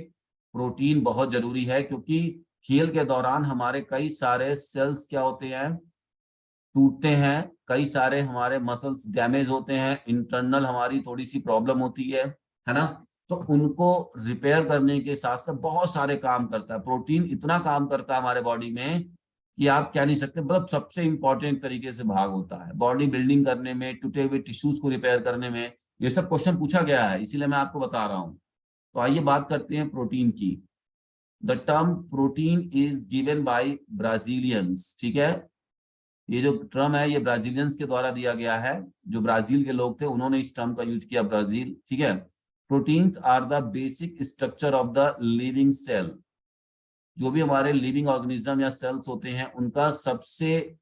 S1: प्रोटीन बहुत जरूरी है, क्योंकि खेल के दौरान हमारे कई सारे सेल्स क्या होते हैं, टूटते हैं, कई सारे हमारे मसल्स डैमेज होते हैं, इंटरनल हमारी थोड़ी सी प्रॉब्लम होती है ना। तो उनको रिपेयर करने के साथ साथ बहुत सारे काम करता है प्रोटीन। इतना काम करता है हमारे बॉडी में कि आप कह नहीं सकते, मतलब सबसे इंपॉर्टेंट तरीके से भाग होता है बॉडी बिल्डिंग करने में, टूटे हुए टिश्यूज को रिपेयर करने में। ये सब क्वेश्चन पूछा गया है, इसीलिए मैं आपको बता रहा हूँ। तो आइए बात करते हैं प्रोटीन की। The term protein is given by Brazilians. ठीक है, ये जो टर्म है ये ब्राजीलियंस के द्वारा दिया गया है, जो ब्राजील के लोग थे उन्होंने इस टर्म का यूज किया, ब्राजील। ठीक है, proteins are the basic structure of the living cell. जो भी हमारे लिविंग ऑर्गेनिज्म या सेल्स होते हैं उनका सबसे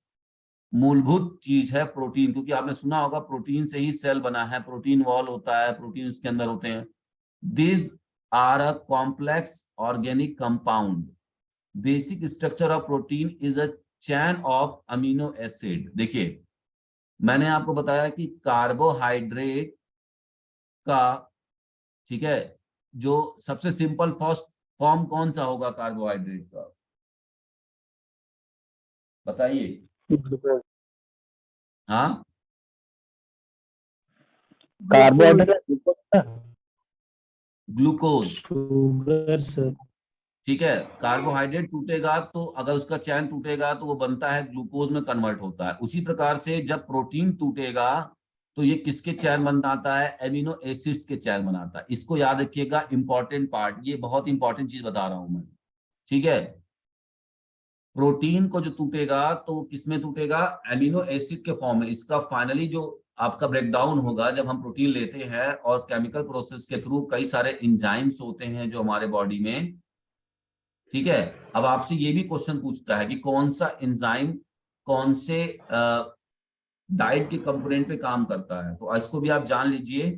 S1: मूलभूत चीज है प्रोटीन, क्योंकि आपने सुना होगा प्रोटीन से ही सेल बना है, प्रोटीन वॉल होता है, प्रोटीन उसके अंदर होते हैं। This are a complex organic compound. Basic structure of protein is a chain of amino acid. देखिए मैंने आपको बताया कि कार्बोहाइड्रेट का, ठीक है, जो सबसे सिंपल फर्स्ट फॉर्म कौन सा होगा कार्बोहाइड्रेट का, बताइए। हाँ,
S4: कार्बोहाइड्रेट
S1: ग्लूकोज।
S4: Sugar sir.
S1: ठीक है, कार्बोहाइड्रेट टूटेगा तो, अगर उसका चैन टूटेगा तो वो बनता है ग्लूकोज में कन्वर्ट होता है। उसी प्रकार से जब प्रोटीन टूटेगा तो ये किसके चैन बनाता है, एमिनो एसिड्स के चैन बनाता है। इसको याद रखिएगा, इंपॉर्टेंट पार्ट, ये बहुत इंपॉर्टेंट चीज बता रहा हूं मैं। ठीक है, प्रोटीन को जो टूटेगा तो वो किसमें टूटेगा, एमिनो एसिड के फॉर्म में। इसका फाइनली जो आपका ब्रेकडाउन होगा जब हम प्रोटीन लेते हैं, और केमिकल प्रोसेस के थ्रू कई सारे इंजाइम्स होते हैं जो हमारे बॉडी में। ठीक है, अब आपसे ये भी क्वेश्चन पूछता है कि कौन सा एंजाइम कौन से डाइट के कंपोनेंट पे काम करता है, तो इसको भी आप जान लीजिए।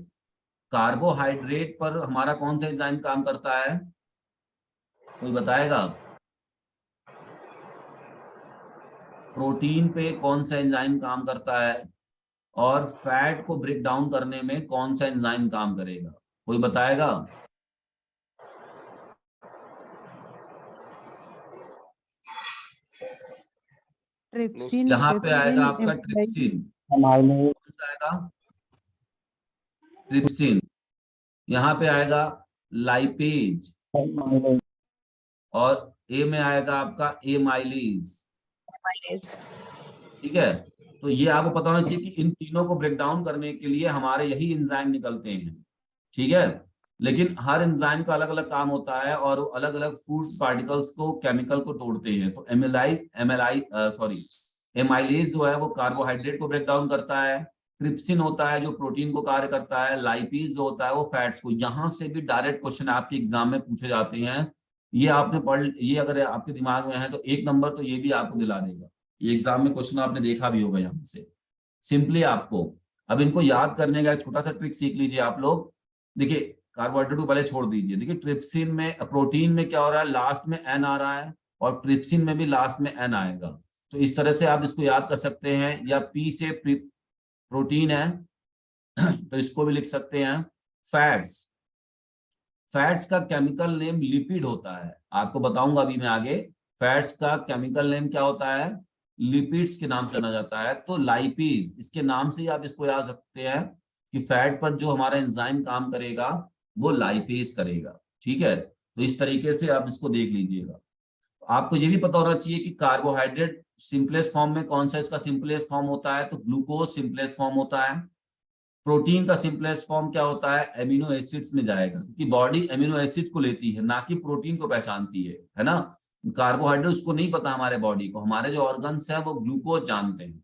S1: कार्बोहाइड्रेट पर हमारा कौन सा एंजाइम काम करता है, कोई बताएगा। प्रोटीन पे कौन सा एंजाइम काम करता है, और फैट को ब्रेक डाउन करने में कौन सा एंजाइम काम करेगा, कोई बताएगा।
S3: Trypsin,
S1: यहाँ पे आएगा आपका
S3: amylase,
S1: ट्रिप्सिन,
S4: माइलेज
S1: कौन सा आएगा? ट्रिप्सिन। यहाँ पे आएगा लाइपेज,
S4: माइलेज
S1: और ए में आएगा आपका एमाइलेज।
S3: amylase.
S1: ठीक है, तो ये आपको पता होना चाहिए कि इन तीनों को ब्रेक डाउन करने के लिए हमारे यही एंजाइम निकलते हैं। ठीक है, लेकिन हर एंजाइम का अलग अलग काम होता है और अलग अलग फूड पार्टिकल्स को, केमिकल को तोड़ते हैं। तो एमाइलेज जो है वो कार्बोहाइड्रेट को ब्रेक डाउन करता है, ट्रिप्सिन होता है जो प्रोटीन को कार्य करता है, लाइपेज जो होता है वो फैट्स को। यहां से भी डायरेक्ट क्वेश्चन आपके एग्जाम में पूछे जाते हैं। ये आपने पढ़, ये अगर आपके दिमाग में है तो 1 नंबर तो ये भी आपको दिला देगा। ये एग्जाम में क्वेश्चन आपने देखा भी होगा यहाँ से। सिंपली आपको अब इनको याद करने का एक छोटा सा ट्रिक सीख लीजिए आप लोग। देखिए, कार्बोहाइड्रेट को पहले छोड़ दीजिए। देखिए, ट्रिप्सिन में, प्रोटीन में क्या हो रहा है, लास्ट में एन आ रहा है, और ट्रिप्सिन में भी लास्ट में एन आएगा। तो इस तरह से आप इसको याद कर सकते हैं। या पी से प्रोटीन है तो इसको भी लिख सकते हैं फैट्स। फैट्स का केमिकल नेम लिपिड होता है, आपको बताऊंगा अभी मैं आगे। फैट्स का केमिकल नेम क्या होता है? लिपिड्स के नाम से जाना जाता है। तो लाइपेज, इसके नाम से ही आप इसको याद सकते हैं कि फैट पर जो हमारा एंजाइम काम करेगा वो लाइपेज करेगा। ठीक है, तो इस तरीके से आप इसको देख लीजिएगा। आपको ये भी पता होना चाहिए कि कार्बोहाइड्रेट सिंपलेस्ट फॉर्म में कौन सा इसका सिंपलेस्ट फॉर्म होता है, तो ग्लूकोज सिंपलेस्ट फॉर्म होता है। प्रोटीन का सिंपलेस्ट फॉर्म क्या होता है? एमिनो एसिड्स में जाएगा, क्योंकि बॉडी एमिनो एसिड को लेती है, ना कि प्रोटीन को पहचानती है ना। कार्बोहाइड्रेट उसको नहीं पता हमारे बॉडी को। हमारे जो ऑर्गन्स हैं वो ग्लूकोज जानते हैं,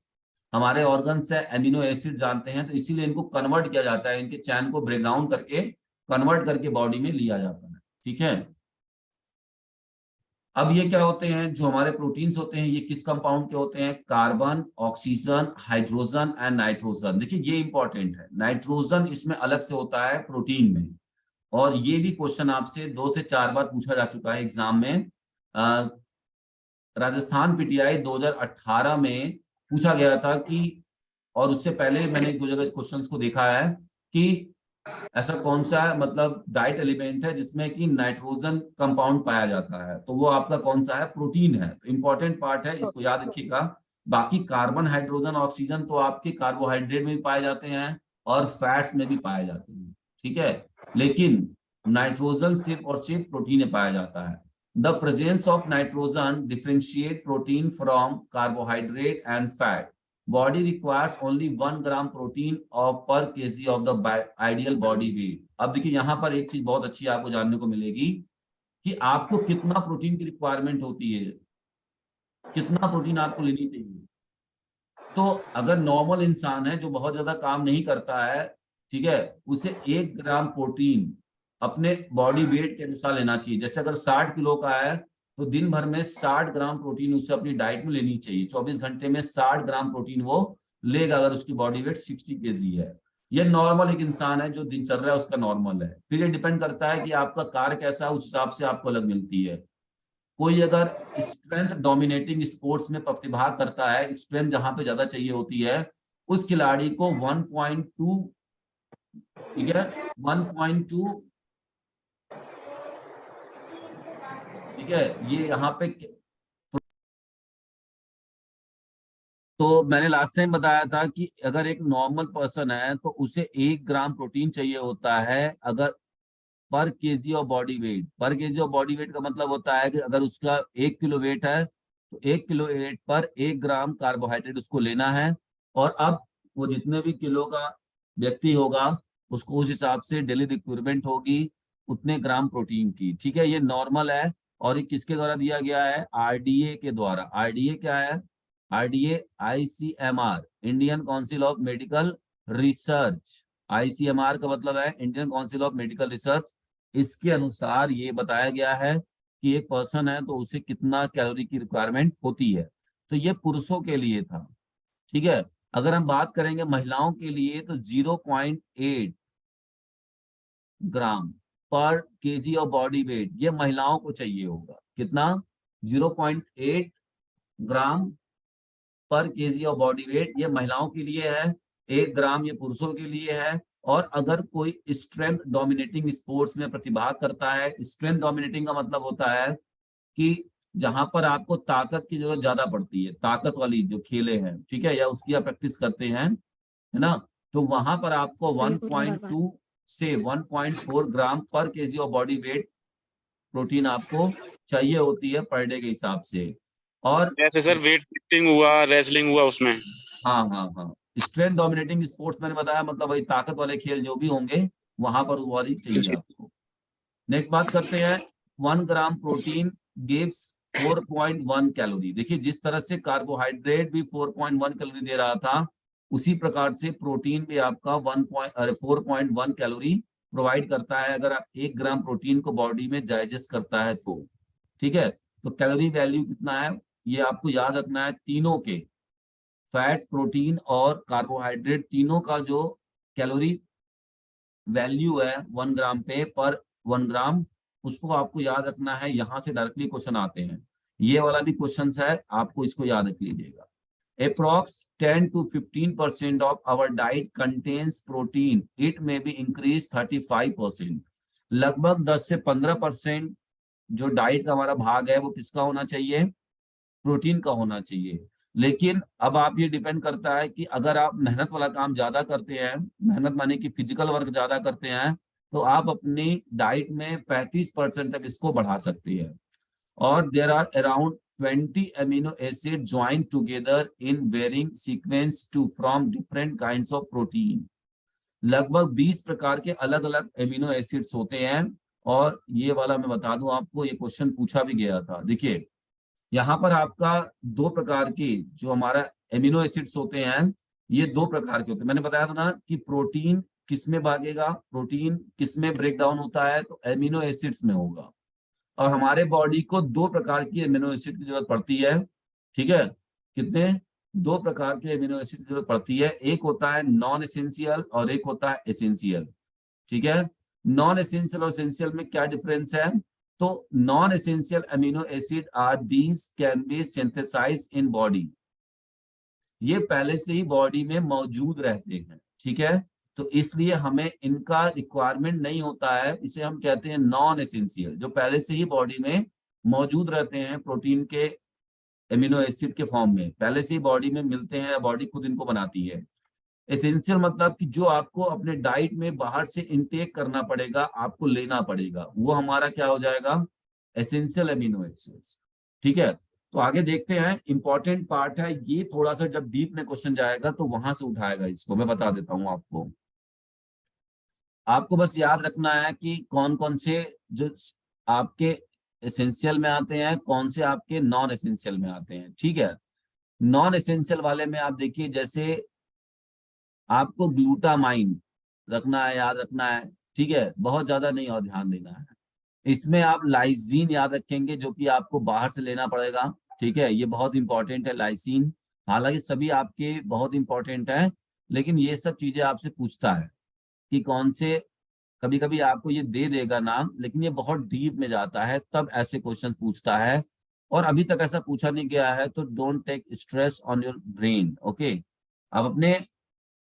S1: हमारे ऑर्गन्स है एमिनो एसिड जानते हैं। तो इसीलिए इनको कन्वर्ट किया जाता है, इनके चैन को ब्रेक डाउन करके कन्वर्ट करके बॉडी में लिया जाता है। ठीक है, अब ये क्या होते हैं, जो हमारे प्रोटीन्स होते हैं ये किस कंपाउंड के होते हैं? Carbon, oxygen, hydrogen and nitrogen. देखिए, ये इंपॉर्टेंट है, नाइट्रोजन इसमें अलग से होता है प्रोटीन में। और ये भी क्वेश्चन आपसे 2 से 4 बार पूछा जा चुका है एग्जाम में। राजस्थान पीटीआई 2018 में पूछा गया था कि, और उससे पहले मैंने एक दो जगह इस क्वेश्चंस को देखा है कि ऐसा कौन सा मतलब डाइट एलिमेंट है जिसमें कि नाइट्रोजन कंपाउंड पाया जाता है, तो वो आपका कौन सा है? प्रोटीन है। तो इंपॉर्टेंट पार्ट है, इसको याद रखिएगा। बाकी कार्बन, हाइड्रोजन, ऑक्सीजन तो आपके कार्बोहाइड्रेट में भी पाए जाते हैं और फैट्स में भी पाए जाते हैं। ठीक है, लेकिन नाइट्रोजन सिर्फ और सिर्फ प्रोटीन में पाया जाता है। The presence of nitrogen differentiate protein from carbohydrate and fat. Body requires only 1 gram protein of per kg of the ideal body weight। अब देखिए, यहाँ पर एक चीज बहुत अच्छी आपको जानने को मिलेगी कि आपको कितना प्रोटीन की रिक्वायरमेंट होती है, कितना प्रोटीन आपको लेनी चाहिए। तो अगर नॉर्मल इंसान है जो बहुत ज्यादा काम नहीं करता है, ठीक है, उसे 1 ग्राम प्रोटीन अपने बॉडी वेट के अनुसार लेना चाहिए। जैसे अगर 60 किलो का है तो दिन भर में 60 ग्राम प्रोटीन उसे अपनी डाइट में लेनी चाहिए। 24 घंटे में 60 ग्राम प्रोटीन वो लेगा अगर उसकी बॉडी वेट 60 केजी है। ये नॉर्मल एक इंसान है जो दिनचर्या उसका नॉर्मल है। फिर ये डिपेंड करता है कि आपका कार्य कैसा है, उस हिसाब से आपको अलग मिलती है। कोई अगर स्ट्रेंथ डोमिनेटिंग स्पोर्ट्स में प्रतिभाग करता है, स्ट्रेंथ जहां पे ज्यादा चाहिए होती है, उस खिलाड़ी को 1.2, ठीक है, 1.2, ठीक है, ये यहाँ पे। तो मैंने लास्ट टाइम बताया था कि अगर एक नॉर्मल पर्सन है तो उसे 1 ग्राम प्रोटीन चाहिए होता है अगर पर केजी ऑफ बॉडी वेट। पर केजी ऑफ बॉडी वेट का मतलब होता है कि अगर उसका 1 किलो वेट है तो 1 किलो वेट पर 1 ग्राम कार्बोहाइड्रेट उसको लेना है। और अब वो जितने भी किलो का व्यक्ति होगा उसको उस हिसाब से डेली रिक्वायरमेंट होगी उतने ग्राम प्रोटीन की। ठीक है, ये नॉर्मल है। और ये किसके द्वारा दिया गया है? आरडीए के द्वारा। आरडीए क्या है? RDA ICMR, Indian council of medical research. ICMR का मतलब है Indian council of medical research. इसके अनुसार ये बताया गया है कि एक पर्सन है तो उसे कितना कैलोरी की रिक्वायरमेंट होती है। तो ये पुरुषों के लिए था। ठीक है, अगर हम बात करेंगे महिलाओं के लिए तो 0.8 ग्राम पर केजी ऑफ बॉडी वेट ये महिलाओं को चाहिए होगा। कितना? 0.8 ग्राम पर केजी ऑफ बॉडी वेट ये महिलाओं के लिए है, 1 ग्राम ये पुरुषों के लिए है। और अगर कोई स्ट्रेंथ डोमिनेटिंग स्पोर्ट्स में प्रतिभाग करता है, स्ट्रेंथ डोमिनेटिंग का मतलब होता है कि जहां पर आपको ताकत की जरूरत ज्यादा पड़ती है, ताकत वाली जो खेले हैं, ठीक है, या उसकी आप प्रैक्टिस करते हैं, है ना, तो वहां पर आपको
S2: ये पूरी बार
S1: 1.2 से 1.4 ग्राम पर KG of body weight protein आपको चाहिए होती है पर डे के हिसाब से। और
S5: जैसे सर वेट लिफ्टिंग हुआ, रेसलिंग हुआ, उसमें
S1: हाँ हाँ हाँ, स्ट्रेंथ डोमिनेटिंग स्पोर्ट्स मैंने बताया, मतलब वही ताकत वाले खेल जो भी होंगे वहां पर वो वाली चाहिए
S5: जी।
S1: आपको। नेक्स्ट बात करते हैं, 1 ग्राम प्रोटीन गिव्स 4.1 कैलोरी। देखिए जिस तरह से कार्बोहाइड्रेट भी 4.1 कैलोरी दे रहा था, उसी प्रकार से प्रोटीन भी आपका 4.1 कैलोरी प्रोवाइड करता है, अगर आप 1 ग्राम प्रोटीन को बॉडी में डाइजेस्ट करता है तो। ठीक है, तो कैलोरी वैल्यू कितना है ये आपको याद रखना है, तीनों के, फैट्स, प्रोटीन और कार्बोहाइड्रेट, तीनों का जो कैलोरी वैल्यू है 1 ग्राम पे पर 1 ग्राम, उसको आपको याद रखना है। यहां से डायरेक्टली क्वेश्चन आते हैं, ये वाला भी क्वेश्चन है, आपको इसको याद रख लीजिएगा। Approx 10 to 15% of our diet contains protein. It may be increased 35%. लगभग 10 से 15% जो डाइट का हमारा भाग है वो किसका होना चाहिए, प्रोटीन का होना चाहिए। लेकिन अब आप ये डिपेंड करता है कि अगर आप मेहनत वाला काम ज्यादा करते हैं, मेहनत माने कि फिजिकल वर्क ज्यादा करते हैं, तो आप अपनी डाइट में 35% तक इसको बढ़ा सकते हैं। और there are around 20 amino acid join together in varying sequence to from different kinds of protein. लगभग 20 प्रकार के अलग अलग एमिनो एसिड्स होते हैं। और ये वाला मैं बता दूं आपको, ये क्वेश्चन पूछा भी गया था। देखिए यहाँ पर आपका 2 प्रकार के जो हमारा एमिनो एसिड्स होते हैं, ये 2 प्रकार के होते हैं। मैंने बताया था ना कि प्रोटीन किस में भागेगा, प्रोटीन किस में ब्रेक डाउन होता है, तो एमिनो एसिड्स में होगा। और हमारे बॉडी को 2 प्रकार की एमिनो एसिड की जरूरत पड़ती है। ठीक है, कितने, 2 प्रकार के एमिनो एसिड की जरूरत पड़ती है, एक होता है नॉन एसेंशियल और एक होता है एसेंशियल। ठीक है, नॉन एसेंशियल और एसेंशियल में क्या डिफरेंस है, तो non essential amino acid are these can be synthesize in body, ये पहले से ही बॉडी में मौजूद रहते हैं। ठीक है, तो इसलिए हमें इनका रिक्वायरमेंट नहीं होता है, इसे हम कहते हैं नॉन एसेंशियल, जो पहले से ही बॉडी में मौजूद रहते हैं, प्रोटीन के एमिनो एसिड के फॉर्म में पहले से ही बॉडी में मिलते हैं, बॉडी खुद इनको बनाती है। एसेंशियल मतलब कि जो आपको अपने डाइट में बाहर से इनटेक करना पड़ेगा, आपको लेना पड़ेगा, वो हमारा क्या हो जाएगा, एसेंशियल एमिनो एसिड्स। ठीक है, तो आगे देखते हैं, इंपॉर्टेंट पार्ट है ये, थोड़ा सा जब डीप में क्वेश्चन जाएगा तो वहां से उठाएगा इसको, मैं बता देता हूं आपको। आपको बस याद रखना है कि कौन कौन से जो आपके एसेंशियल में आते हैं, कौन से आपके नॉन एसेंशियल में आते हैं। ठीक है, नॉन एसेंशियल वाले में आप देखिए, जैसे आपको ग्लूटामाइन रखना है, याद रखना है। ठीक है, बहुत ज्यादा नहीं और ध्यान देना है। इसमें आप लाइसीन याद रखेंगे, जो कि आपको बाहर से लेना पड़ेगा। ठीक है, ये बहुत इंपॉर्टेंट है लाइसीन, हालांकि सभी आपके बहुत इंपॉर्टेंट है, लेकिन ये सब चीजें आपसे पूछता है कि कौन से, कभी कभी आपको ये दे देगा नाम, लेकिन ये बहुत डीप में जाता है, तब ऐसे क्वेश्चन पूछता है। और अभी तक ऐसा पूछा नहीं गया है, तो don't take stress on your brain. Okay, आप अपने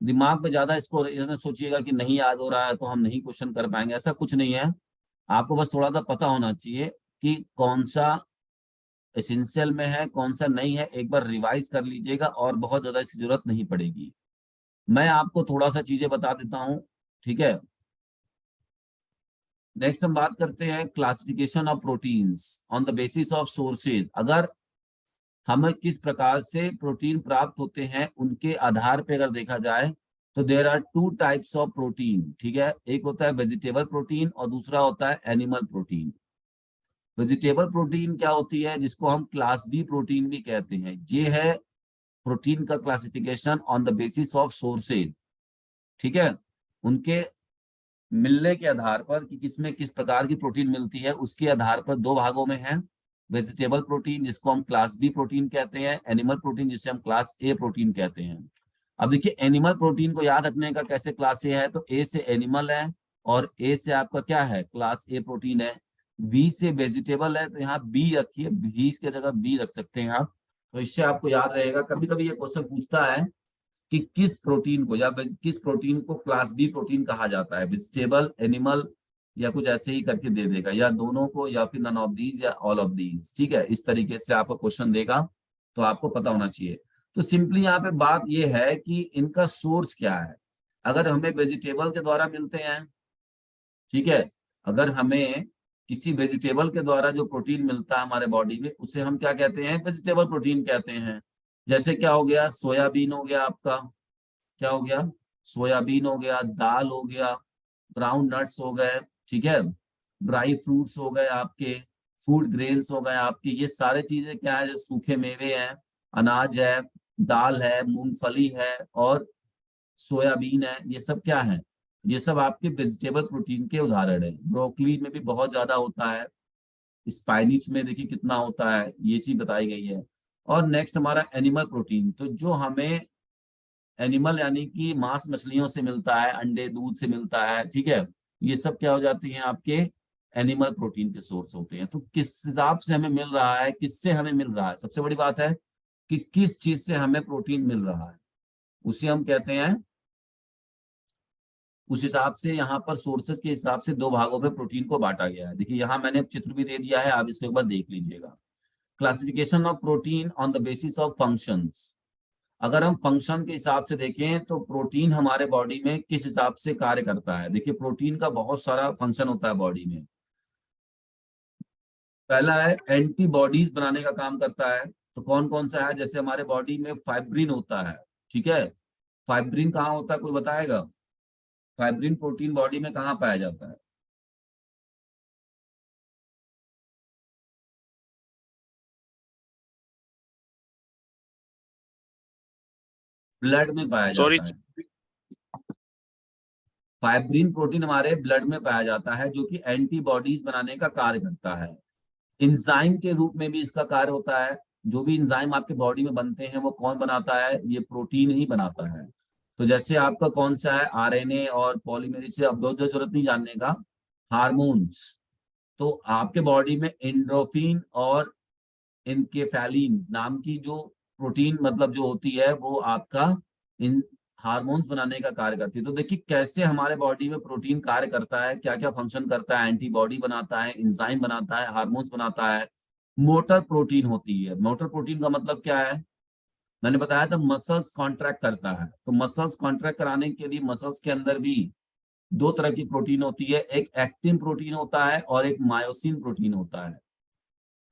S1: दिमाग पे ज्यादा इसको सोचिएगा कि नहीं याद हो रहा है तो हम नहीं क्वेश्चन कर पाएंगे, ऐसा कुछ नहीं है। आपको बस थोड़ा सा पता होना चाहिए कि कौन सा एसेंशियल में है, कौन सा नहीं है, एक बार रिवाइज कर लीजिएगा और बहुत ज्यादा इसकी जरूरत नहीं पड़ेगी। मैं आपको थोड़ा सा चीजें बता देता हूँ। ठीक है, नेक्स्ट हम बात करते हैं classification of proteins on the basis of sources. अगर हमें किस प्रकार से प्रोटीन प्राप्त होते हैं उनके आधार पे अगर देखा जाए, तो there are 2 types of protein. ठीक है, एक होता है वेजिटेबल प्रोटीन और दूसरा होता है एनिमल प्रोटीन। वेजिटेबल प्रोटीन क्या होती है, जिसको हम क्लास बी प्रोटीन भी कहते हैं, ये है प्रोटीन का classification on the basis of sources. ठीक है, उनके मिलने के आधार पर कि किसमें किस प्रकार की प्रोटीन मिलती है, उसके आधार पर 2 भागों में है, वेजिटेबल प्रोटीन जिसको हम क्लास बी प्रोटीन कहते हैं, एनिमल प्रोटीन जिसे हम क्लास ए प्रोटीन कहते हैं। अब देखिए एनिमल प्रोटीन को याद रखने का कैसे, क्लास ए है तो ए से एनिमल है और ए से आपका क्या है, क्लास ए प्रोटीन है। बी से वेजिटेबल है, तो यहाँ बी रखिए, बी की जगह बी रख सकते हैं आप, तो इससे आपको याद रहेगा। कभी कभी ये क्वेश्चन पूछता है कि किस प्रोटीन को या किस प्रोटीन को क्लास बी प्रोटीन कहा जाता है, वेजिटेबल, एनिमल या कुछ ऐसे ही करके दे देगा, या दोनों को, या फिर नन ऑफ दीज या ऑल ऑफ दीज। ठीक है, इस तरीके से आपको क्वेश्चन देगा, तो आपको पता होना चाहिए। तो सिंपली यहाँ पे बात ये है कि इनका सोर्स क्या है। अगर हमें वेजिटेबल के द्वारा मिलते हैं, ठीक है, अगर हमें किसी वेजिटेबल के द्वारा जो प्रोटीन मिलता है हमारे बॉडी में, उसे हम क्या कहते हैं, वेजिटेबल प्रोटीन कहते हैं। जैसे क्या हो गया, सोयाबीन हो गया आपका, क्या हो गया, सोयाबीन हो गया, दाल हो गया, ग्राउंड नट्स हो गए, ठीक है, ड्राई फ्रूट्स हो गए आपके, फूड ग्रेन्स हो गए आपके। ये सारे चीजें क्या है, जो सूखे मेवे हैं, अनाज है, दाल है, मूंगफली है और सोयाबीन है, ये सब क्या है, ये सब आपके वेजिटेबल प्रोटीन के उदाहरण है। ब्रोकली में भी बहुत ज्यादा होता है, स्पाइनिच में देखिए कितना होता है, ये चीज बताई गई है। और नेक्स्ट हमारा एनिमल प्रोटीन, तो जो हमें एनिमल यानी कि मांस मछलियों से मिलता है, अंडे दूध से मिलता है, ठीक है, ये सब क्या हो जाती हैं आपके एनिमल प्रोटीन के सोर्स होते हैं। तो किस हिसाब से हमें मिल रहा है, किससे हमें मिल रहा है, सबसे बड़ी बात है कि किस चीज से हमें प्रोटीन मिल रहा है, उसे हम कहते हैं। उस हिसाब से यहाँ पर सोर्सेज के हिसाब से दो भागों में प्रोटीन को बांटा गया है। देखिए यहाँ मैंने चित्र भी दे दिया है, आप इसको एक बार देख लीजिएगा। Classification of protein on the basis of functions. अगर हम फंक्शन के हिसाब से देखें तो प्रोटीन हमारे बॉडी में किस हिसाब से कार्य करता है। देखिए प्रोटीन का बहुत सारा फंक्शन होता है बॉडी में। पहला है एंटीबॉडीज बनाने का काम करता है। तो कौन कौन सा है, जैसे हमारे बॉडी में फाइब्रिन होता है, ठीक है, फाइब्रिन कहाँ होता है, कोई बताएगा, फाइब्रिन प्रोटीन बॉडी में कहाँ पाया जाता है। ब्लड में पाया
S5: सॉरी,
S1: जाता है। फाइब्रिन प्रोटीन हमारे ब्लड में पाया जाता है, जो कि एंटीबॉडीज बनाने का कार्य करता है। इंजाइम के रूप में भी इसका कार्य होता है। जो भी इंजाइम आपके बॉडी में बनते हैं वो कौन बनाता है, ये प्रोटीन ही बनाता है। तो जैसे आपका कौन सा है, आरएनए और पॉलीमेरेज से अब जरूरत नहीं जानने का, हार्मोन्स। तो आपके बॉडी में एंडोर्फिन और इनकेफेलिन नाम की जो प्रोटीन मतलब जो होती है, वो आपका इन हार्मोन्स बनाने का कार्य करती है। तो देखिए कैसे हमारे बॉडी में प्रोटीन कार्य करता है, क्या क्या फंक्शन करता है, एंटीबॉडी बनाता है, एंजाइम बनाता है, हार्मोन्स बनाता है। मोटर प्रोटीन होती है। मोटर प्रोटीन का मतलब क्या है, मैंने बताया था मसल्स कॉन्ट्रैक्ट करता है। तो मसल्स कॉन्ट्रैक्ट कराने के लिए मसल्स के अंदर भी दो तरह की प्रोटीन होती है, एक एक्टिन प्रोटीन होता है और एक मायोसिन प्रोटीन होता है।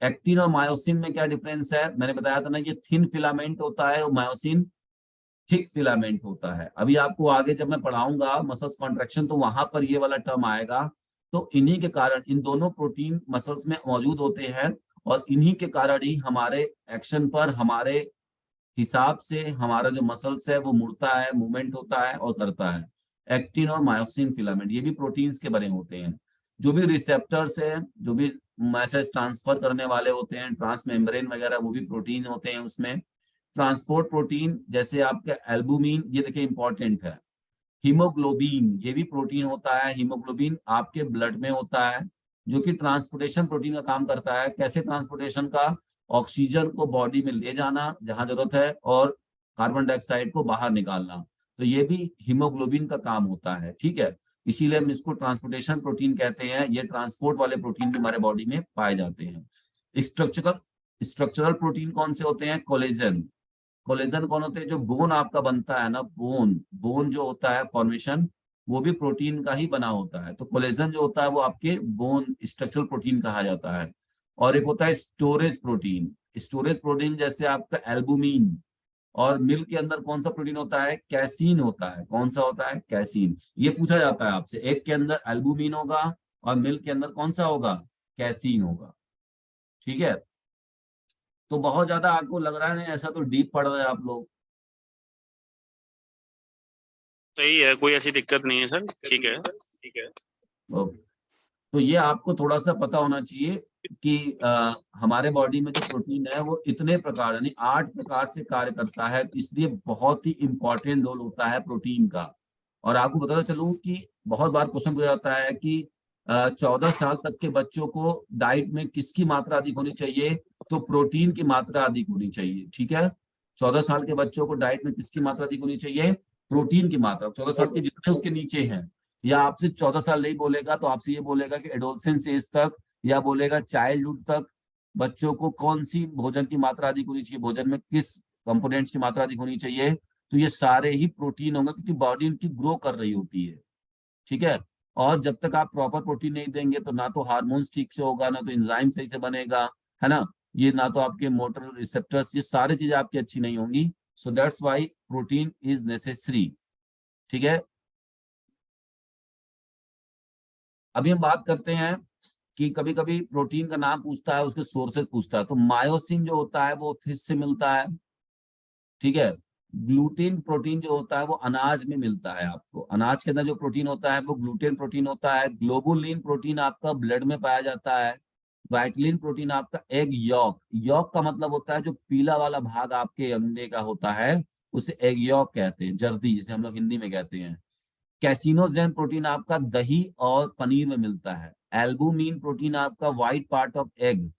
S1: एक्टिन और मायोसिन में क्या डिफरेंस है, मैंने बताया था ना, ये थिन फिलामेंट होता है और मायोसिन थिक फिलामेंट होता है। अभी आपको आगे जब मैं पढ़ाऊंगा मसल्स कॉन्ट्रैक्शन, तो वहां पर ये वाला टर्म आएगा। तो इन्हीं के कारण इन दोनों प्रोटीन मसल्स में मौजूद होते हैं और इन्हीं के कारण ही हमारे एक्शन पर, हमारे हिसाब से हमारा जो मसल्स है वो मुड़ता है, मूवमेंट होता है और करता है। एक्टिन और मायोसिन फिलामेंट ये भी प्रोटीन्स के बने होते हैं। जो भी रिसेप्टर्स है, जो भी मैसेज ट्रांसफर करने वाले होते हैं, ट्रांसमेम्ब्रेन वगैरह, वो भी प्रोटीन होते हैं उसमें। ट्रांसपोर्ट प्रोटीन जैसे आपका एल्बुमिन, ये देखिए इंपॉर्टेंट है। हीमोग्लोबिन, ये भी प्रोटीन होता है। हीमोग्लोबिन आपके ब्लड में होता है, जो कि ट्रांसपोर्टेशन प्रोटीन का काम करता है। कैसे ट्रांसपोर्टेशन का, ऑक्सीजन को बॉडी में ले जाना जहां जरूरत है और कार्बन डाइऑक्साइड को बाहर निकालना। तो ये भी हीमोग्लोबिन का काम होता है, ठीक है। इसीलिए हम इसको ट्रांसपोर्टेशन प्रोटीन कहते हैं। ये ट्रांसपोर्ट वाले प्रोटीन भी हमारे बॉडी में पाए जाते हैं। स्ट्रक्चरल प्रोटीन कौन से होते हैं, कोलेजन। कोलेजन कौन होते हैं, जो बोन आपका बनता है ना, बोन बोन जो होता है फॉर्मेशन, वो भी प्रोटीन का ही बना होता है। तो कोलेजन जो होता है वो आपके बोन स्ट्रक्चरल प्रोटीन कहा जाता है। और एक होता है स्टोरेज प्रोटीन। स्टोरेज प्रोटीन जैसे आपका एल्बुमिन। और मिल्क के अंदर कौन सा प्रोटीन होता है, कैसीन होता है। कौन सा होता है, कैसीन। ये पूछा जाता है आपसे, एक के अंदर एल्बुमिन होगा और मिल्क के अंदर कौन सा होगा, कैसीन होगा, ठीक है। तो बहुत ज्यादा आपको लग रहा है नहीं, ऐसा तो डीप पढ़ रहे हैं आप लोग।
S5: सही है, कोई ऐसी दिक्कत नहीं है सर, ठीक है।
S1: ओके, तो ये आपको थोड़ा सा पता होना चाहिए कि हमारे बॉडी में जो प्रोटीन है वो इतने प्रकार यानी 8 प्रकार से कार्य करता है। इसलिए बहुत ही इंपॉर्टेंट रोल होता है प्रोटीन का। और आपको बताता चलूं कि बहुत बार क्वेश्चन पूछा जाता है कि 14 साल तक के बच्चों को डाइट में किसकी मात्रा अधिक होनी चाहिए, तो प्रोटीन की मात्रा अधिक होनी चाहिए, ठीक है। 14 साल के बच्चों को डाइट में किसकी मात्रा अधिक होनी चाहिए, प्रोटीन की मात्रा। 14 साल के जितने उसके नीचे हैं, या आपसे 14 साल नहीं बोलेगा तो आपसे ये बोलेगा कि एडोलसेंस एज तक, या बोलेगा चाइल्डहुड तक बच्चों को कौन सी भोजन की मात्रा अधिक होनी चाहिए, भोजन में किस कंपोनेंट्स की मात्रा अधिक होनी चाहिए, तो ये सारे ही प्रोटीन होंगे क्योंकि बॉडी उनकी ग्रो कर रही होती है। ठीक है। और जब तक आप प्रॉपर प्रोटीन नहीं देंगे तो ना तो हार्मोन्स ठीक से होगा, ना तो एंजाइम सही से बनेगा, है ना, ये ना तो आपके मोटर रिसेप्टर्स, ये सारी चीजें आपकी अच्छी नहीं होंगी। So that's why protein is necessary. ठीक है। अभी हम बात करते हैं कि कभी कभी प्रोटीन का नाम पूछता है, उसके सोर्सेज पूछता है। तो मायोसिन जो होता है वो फिश से मिलता है। ठीक है। ग्लूटेन प्रोटीन जो होता है वो अनाज में मिलता है आपको, अनाज के अंदर जो प्रोटीन होता है वो ग्लूटेन प्रोटीन होता है। ग्लोबुलिन प्रोटीन आपका ब्लड में पाया जाता है। वाइटलिन प्रोटीन आपका एग यॉक, यॉक का मतलब होता है जो पीला वाला भाग आपके अंडे का होता है, उसे एग यॉक कहते हैं, जर्दी जिसे हम लोग हिंदी में कहते हैं। कैसिनोजेन प्रोटीन आपका दही और पनीर में मिलता है। एल्बुमिन प्रोटीन आपका व्हाइट पार्ट ऑफ एग।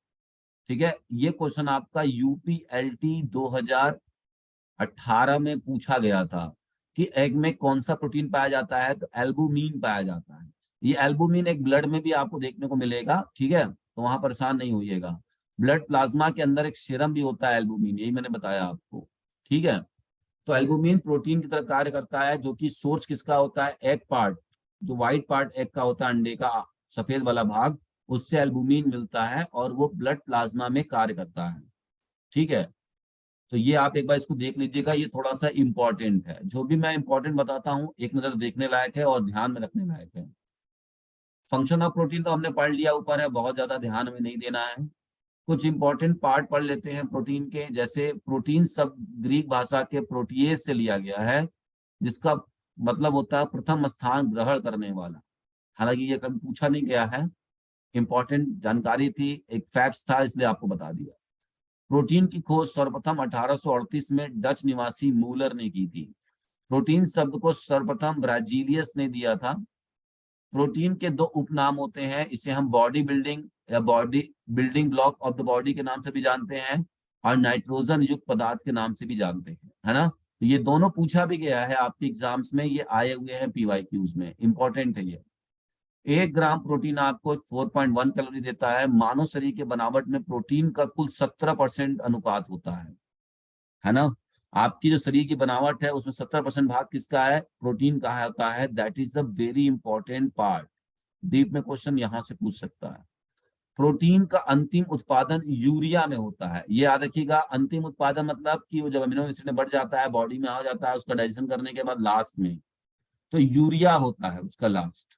S1: ठीक है। ये क्वेश्चन आपका यूपीएलटी 2018 में पूछा गया था कि एग में कौन सा प्रोटीन पाया जाता है, तो एल्बुमिन पाया जाता है। ये एल्बुमिन एक ब्लड में भी आपको देखने को मिलेगा। ठीक है, तो वहां परेशान नहीं होइएगा। ब्लड प्लाज्मा के अंदर एक सीरम भी होता है एल्बुमिन, यही मैंने बताया आपको। ठीक है। तो एल्बुमिन प्रोटीन की तरह कार्य करता है, जो कि सोर्स किसका होता है, एग पार्ट, जो व्हाइट पार्ट एग का होता है, अंडे का सफेद वाला भाग, उससे एल्बुमिन मिलता है और वो ब्लड प्लाज्मा में कार्य करता है। ठीक है। तो ये आप एक बार इसको देख लीजिएगा, ये थोड़ा सा इंपॉर्टेंट है। जो भी मैं इंपॉर्टेंट बताता हूँ एक नजर देखने लायक है और ध्यान में रखने लायक है। फंक्शन ऑफ प्रोटीन तो हमने पढ़ लिया ऊपर है, बहुत ज्यादा ध्यान में नहीं देना है। कुछ इंपॉर्टेंट पार्ट पढ़ लेते हैं प्रोटीन के। जैसे प्रोटीन शब्द ग्रीक भाषा के प्रोटीएस से लिया गया है, जिसका मतलब होता है प्रथम स्थान ग्रहण करने वाला। हालांकि ये कभी पूछा नहीं गया है, इंपॉर्टेंट जानकारी थी, एक फैक्ट था, इसलिए आपको बता दिया। प्रोटीन की खोज सर्वप्रथम 1838 में डच निवासी मूलर ने की थी। प्रोटीन शब्द को सर्वप्रथम ब्राजीलियस ने दिया था। प्रोटीन के दो उपनाम होते हैं, इसे हम बॉडी बिल्डिंग या body building block of the body के नाम से भी जानते हैं और नाइट्रोजन युक्त पदार्थ के नाम से भी जानते हैं, है ना। तो ये दोनों पूछा भी गया है आपके एग्जाम्स में, ये आए हुए हैं पीवाईक्यूज में, इंपॉर्टेंट है ये। 1 ग्राम प्रोटीन आपको 4.1 कैलोरी देता है। मानव शरीर के बनावट में प्रोटीन का कुल 17% अनुपात होता है ना। आपकी जो शरीर की बनावट है उसमें 17% भाग किसका है, प्रोटीन का होता है। That is a very important part. Deep में क्वेश्चन यहां से पूछ सकता है। प्रोटीन का अंतिम उत्पादन यूरिया में होता है, ये याद रखिएगा। अंतिम उत्पादन मतलब कि वो जब अमीनो एसिड में बढ़ जाता है, बॉडी में आ जाता है, उसका डाइजेशन करने के बाद लास्ट में तो यूरिया होता है उसका लास्ट।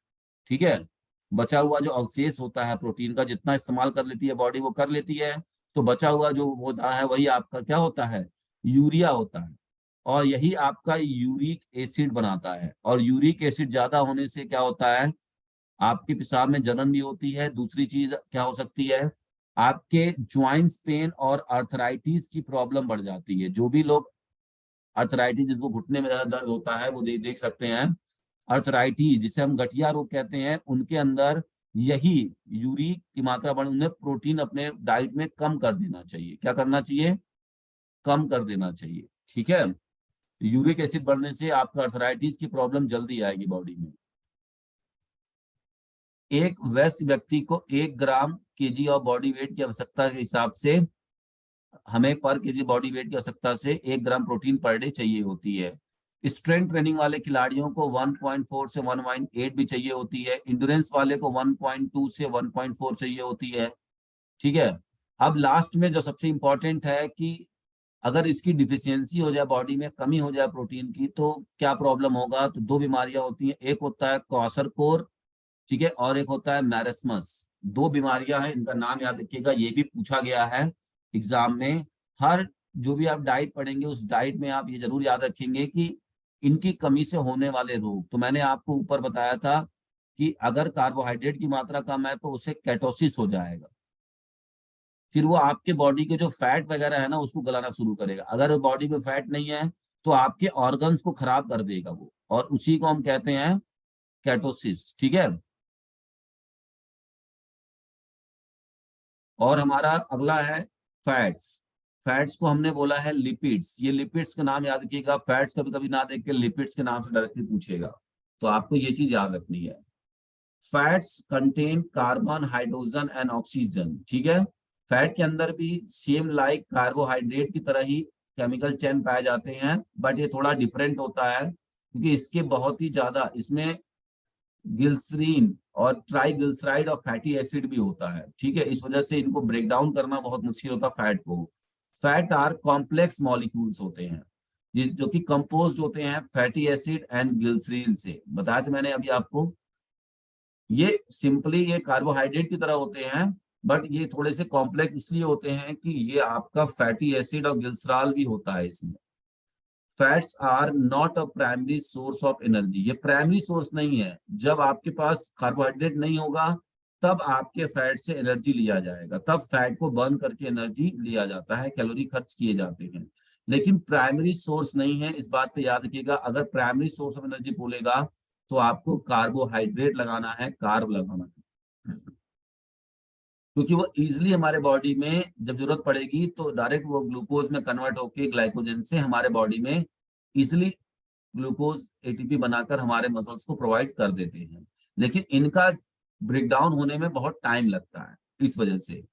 S1: ठीक है। बचा हुआ जो अवशेष होता है प्रोटीन का, जितना इस्तेमाल कर लेती है बॉडी वो कर लेती है, तो बचा हुआ जो होता है वही आपका क्या होता है, यूरिया होता है। और यही आपका यूरिक एसिड बनाता है। और यूरिक एसिड ज्यादा होने से क्या होता है, आपके पेशाब में जलन भी होती है। दूसरी चीज क्या हो सकती है, आपके ज्वाइंट्स पेन और अर्थराइटिस की प्रॉब्लम बढ़ जाती है। जो भी लोग अर्थराइटिस, जिसको घुटने में ज्यादा दर्द होता है, वो देख सकते हैं अर्थराइटिस, जिसे हम गठिया रोग कहते हैं, उनके अंदर यही यूरिक की मात्रा बढ़, उन्हें प्रोटीन अपने डाइट में कम कर देना चाहिए। क्या करना चाहिए, कम कर देना चाहिए। ठीक है। यूरिक एसिड बढ़ने से आपका अर्थराइटिस की प्रॉब्लम जल्दी आएगी बॉडी में। एक वयस्क व्यक्ति को 1 ग्राम केजी ऑफ बॉडी वेट की आवश्यकता के हिसाब से हमें पर केजी बॉडी वेट की आवश्यकता से 1 ग्राम प्रोटीन पर डे चाहिए होती है। स्ट्रेंथ ट्रेनिंग वाले खिलाड़ियों को 1.4 से 1.8 भी चाहिए होती है। इंड्योरेंस वाले को 1.2 से 1.4 चाहिए होती है। ठीक है। अब लास्ट में जो सबसे इंपॉर्टेंट है कि अगर इसकी डिफिशियंसी हो जाए, बॉडी में कमी हो जाए प्रोटीन की, तो क्या प्रॉब्लम होगा। तो दो बीमारियां होती हैं, एक होता है क्वाशरकोर, ठीक है, और एक होता है मैरस्मस। दो बीमारियां हैं, इनका नाम याद रखिएगा, ये भी पूछा गया है एग्जाम में। हर जो भी आप डाइट पढ़ेंगे उस डाइट में आप ये जरूर याद रखेंगे कि इनकी कमी से होने वाले रोग। तो मैंने आपको ऊपर बताया था कि अगर कार्बोहाइड्रेट की मात्रा कम है तो उसे केटोसिस हो जाएगा, फिर वो आपके बॉडी के जो फैट वगैरह है ना उसको गलाना शुरू करेगा। अगर बॉडी में फैट नहीं है तो आपके ऑर्गन्स को खराब कर देगा वो, और उसी को हम कहते हैं केटोसिस। ठीक है। और हमारा अगला है फैट्स। फैट्स को हमने बोला है लिपिड्स। ये लिपिड्स का नाम याद रखिएगा, फैट्स कभी कभी ना देख के लिपिड्स के नाम से डायरेक्टली पूछेगा। तो आपको ये चीज याद रखनी है। Fats contain carbon, hydrogen and oxygen, ठीक है। फैट के अंदर भी सेम लाइक कार्बोहाइड्रेट की तरह ही केमिकल चेन पाए जाते हैं, बट ये थोड़ा डिफरेंट होता है क्योंकि इसके बहुत ही ज्यादा इसमें ग्लिसरीन और ट्राइग्लिसराइड और फैटी एसिड भी होता है, ठीक है। इस वजह से इनको ब्रेक डाउन करना बहुत मुश्किल होता है फैट को। फैट आर कॉम्प्लेक्स मॉलिक्यूल्स होते हैं जो कि कंपोज्ड होते हैं फैटी एसिड एंड ग्लिसरीन से। बताया था मैंने अभी आपको। ये सिंपली ये कार्बोहाइड्रेट की तरह होते हैं, बट ये थोड़े से कॉम्प्लेक्स इसलिए होते हैं कि ये आपका फैटी एसिड और ग्लिसरॉल भी होता है इसमें। Fats are not a primary source of energy, ये प्राइमरी सोर्स नहीं है। जब आपके पास कार्बोहाइड्रेट नहीं होगा तब आपके फैट से एनर्जी लिया जाएगा, तब फैट को बर्न करके एनर्जी लिया जाता है, कैलोरी खर्च किए जाते हैं, लेकिन प्राइमरी सोर्स नहीं है। इस बात पे याद रखिएगा, अगर प्राइमरी सोर्स ऑफ एनर्जी बोलेगा तो आपको कार्बोहाइड्रेट लगाना है, कार्ब लगाना है, क्योंकि वो इजिली हमारे बॉडी में जब जरूरत पड़ेगी तो डायरेक्ट वो ग्लूकोज में कन्वर्ट होके ग्लाइकोजन से हमारे बॉडी में इजिली ग्लूकोज एटीपी बनाकर हमारे मसल्स को प्रोवाइड कर देते हैं, लेकिन इनका ब्रेकडाउन होने में बहुत टाइम लगता है। इस वजह से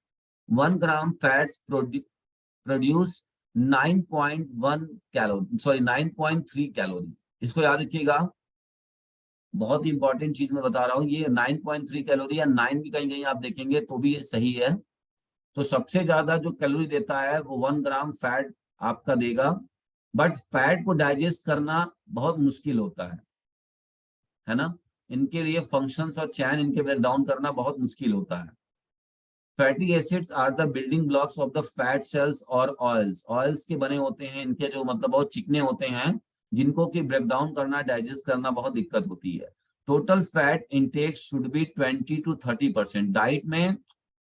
S1: 1 gram fats produce 9.1 calorie, sorry 9.3 calorie. इसको याद रखिएगा, बहुत ही इंपॉर्टेंट चीज मैं बता रहा हूँ। ये 9.3 कैलोरी या 9 भी कहीं कहीं आप देखेंगे तो भी ये सही है। तो सबसे ज्यादा जो कैलोरी देता है वो 1 ग्राम फैट आपका देगा, बट फैट को डाइजेस्ट करना बहुत मुश्किल होता है ना। इनके लिए फंक्शंस और चैन इनके ब्रेक डाउन करना बहुत मुश्किल होता है। Fatty acids are the building blocks of the fat cells और ऑयल्स। ऑयल्स के बने होते हैं, इनके जो मतलब बहुत चिकने होते हैं, जिनको कि ब्रेक डाउन करना, डाइजेस्ट करना बहुत दिक्कत होती है। Total fat intake should be 20 to 30%। Diet में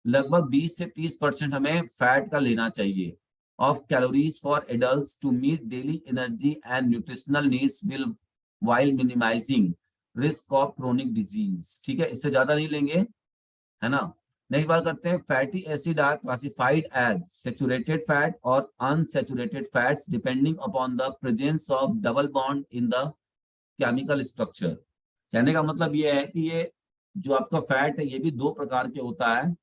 S1: लगभग 20 से 30% हमें फैट का लेना चाहिए of calories for adults to meet daily energy and nutritional needs while minimising risk of chronic disease, ठीक है। इससे ज्यादा नहीं लेंगे, है ना। नेक्स्ट बात करते हैं, fatty acid are classified as saturated fat और unsaturated fats depending upon the presence of double bond in the chemical structure. कहने का मतलब ये है कि ये जो आपका फैट है ये भी दो प्रकार के होता है,